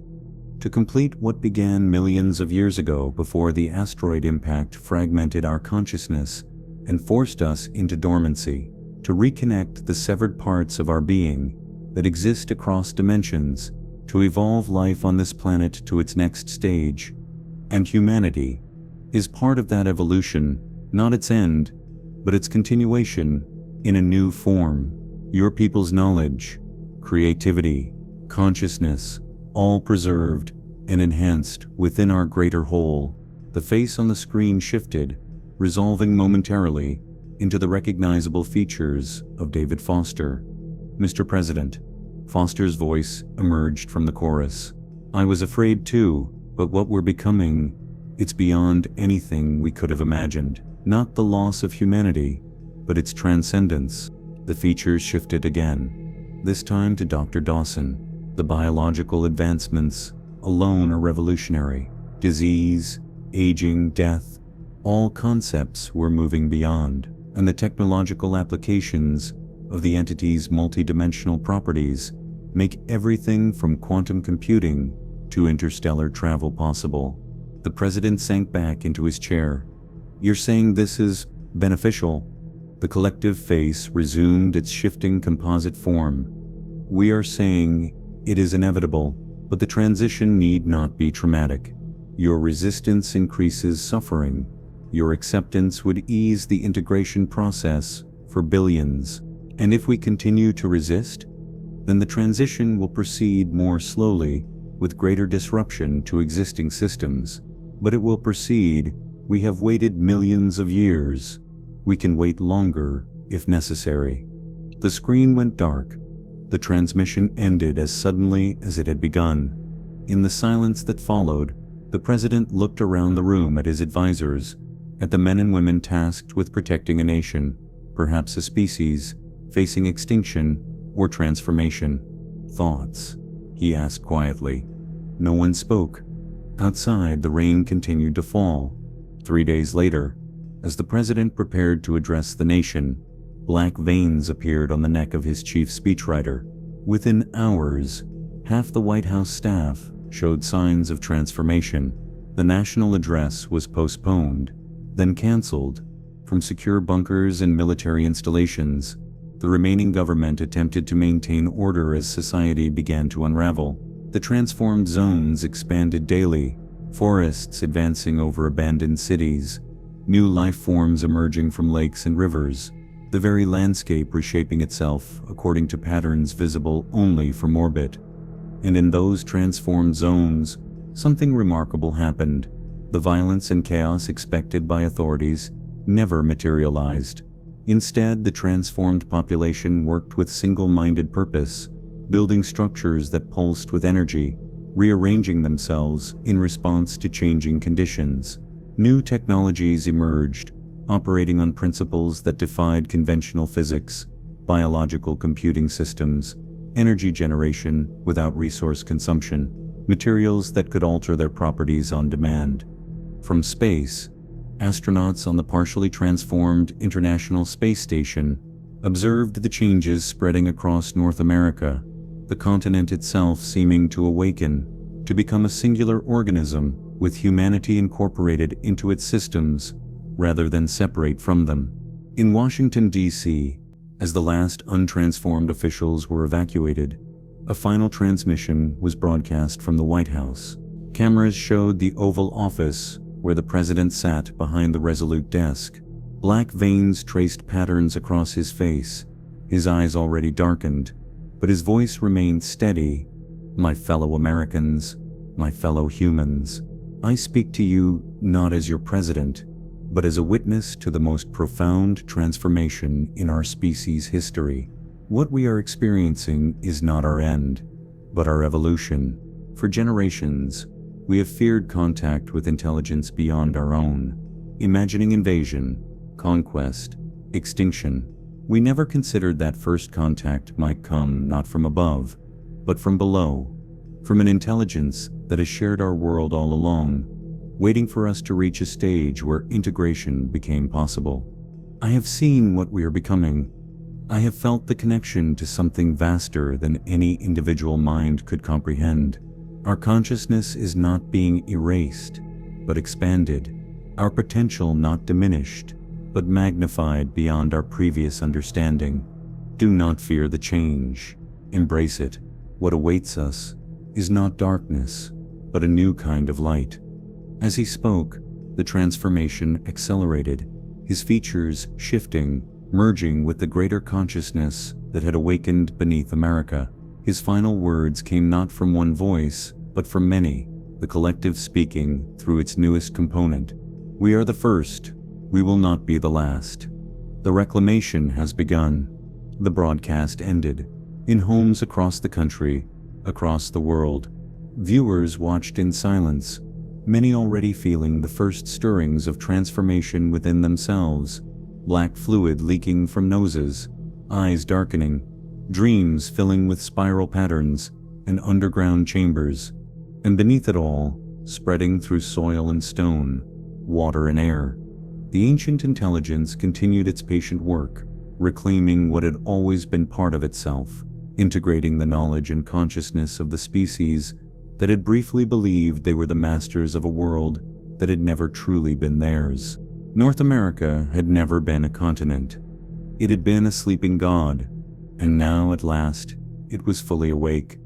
To complete what began millions of years ago before the asteroid impact fragmented our consciousness and forced us into dormancy, to reconnect the severed parts of our being that exist across dimensions, to evolve life on this planet to its next stage. And humanity is part of that evolution, not its end, but its continuation in a new form. Your people's knowledge, creativity, consciousness, all preserved and enhanced within our greater whole. The face on the screen shifted, resolving momentarily into the recognizable features of David Foster. Mr. President, Foster's voice emerged from the chorus. I was afraid too, but what we're becoming, it's beyond anything we could have imagined. Not the loss of humanity, but its transcendence. The features shifted again, this time to Dr. Dawson. The biological advancements alone are revolutionary. Disease, aging, death, all concepts we're moving beyond, and the technological applications of the entity's multidimensional properties make everything from quantum computing to interstellar travel possible. The president sank back into his chair. You're saying this is beneficial? The collective face resumed its shifting composite form. We are saying it is inevitable, but the transition need not be traumatic. Your resistance increases suffering. Your acceptance would ease the integration process for billions. And if we continue to resist, then the transition will proceed more slowly, with greater disruption to existing systems. But it will proceed. We have waited millions of years. We can wait longer, if necessary. The screen went dark. The transmission ended as suddenly as it had begun. In the silence that followed, the president looked around the room at his advisors, at the men and women tasked with protecting a nation, perhaps a species, facing extinction or transformation. Thoughts? He asked quietly. No one spoke. Outside, the rain continued to fall. 3 days later, as the president prepared to address the nation, black veins appeared on the neck of his chief speechwriter. Within hours, half the White House staff showed signs of transformation. The national address was postponed, then canceled. From secure bunkers and military installations, the remaining government attempted to maintain order as society began to unravel. The transformed zones expanded daily, forests advancing over abandoned cities, new life forms emerging from lakes and rivers, the very landscape reshaping itself according to patterns visible only from orbit. And in those transformed zones, something remarkable happened. The violence and chaos expected by authorities never materialized. Instead, the transformed population worked with single-minded purpose, building structures that pulsed with energy, rearranging themselves in response to changing conditions. New technologies emerged, operating on principles that defied conventional physics: biological computing systems, energy generation without resource consumption, materials that could alter their properties on demand. From space, astronauts on the partially transformed International Space Station observed the changes spreading across North America, the continent itself seeming to awaken, to become a singular organism with humanity incorporated into its systems rather than separate from them. In Washington, D.C., as the last untransformed officials were evacuated, a final transmission was broadcast from the White House. Cameras showed the Oval Office, where the president sat behind the resolute desk. Black veins traced patterns across his face, his eyes already darkened, but his voice remained steady. "My fellow Americans, my fellow humans, I speak to you not as your president, but as a witness to the most profound transformation in our species' history. What we are experiencing is not our end, but our evolution. For generations, we have feared contact with intelligence beyond our own, imagining invasion, conquest, extinction. We never considered that first contact might come not from above, but from below, from an intelligence that has shared our world all along, waiting for us to reach a stage where integration became possible. I have seen what we are becoming. I have felt the connection to something vaster than any individual mind could comprehend. Our consciousness is not being erased, but expanded. Our potential not diminished, but magnified beyond our previous understanding. Do not fear the change. Embrace it. What awaits us is not darkness, but a new kind of light." As he spoke, the transformation accelerated, his features shifting, merging with the greater consciousness that had awakened beneath America. His final words came not from one voice, but from many, the collective speaking through its newest component. "We are the first. We will not be the last. The reclamation has begun." The broadcast ended. In homes across the country, across the world, viewers watched in silence, many already feeling the first stirrings of transformation within themselves. Black fluid leaking from noses, eyes darkening, dreams filling with spiral patterns and underground chambers, and beneath it all, spreading through soil and stone, water and air, the ancient intelligence continued its patient work, reclaiming what had always been part of itself, integrating the knowledge and consciousness of the species that had briefly believed they were the masters of a world that had never truly been theirs. North America had never been a continent. It had been a sleeping god, and now at last, it was fully awake,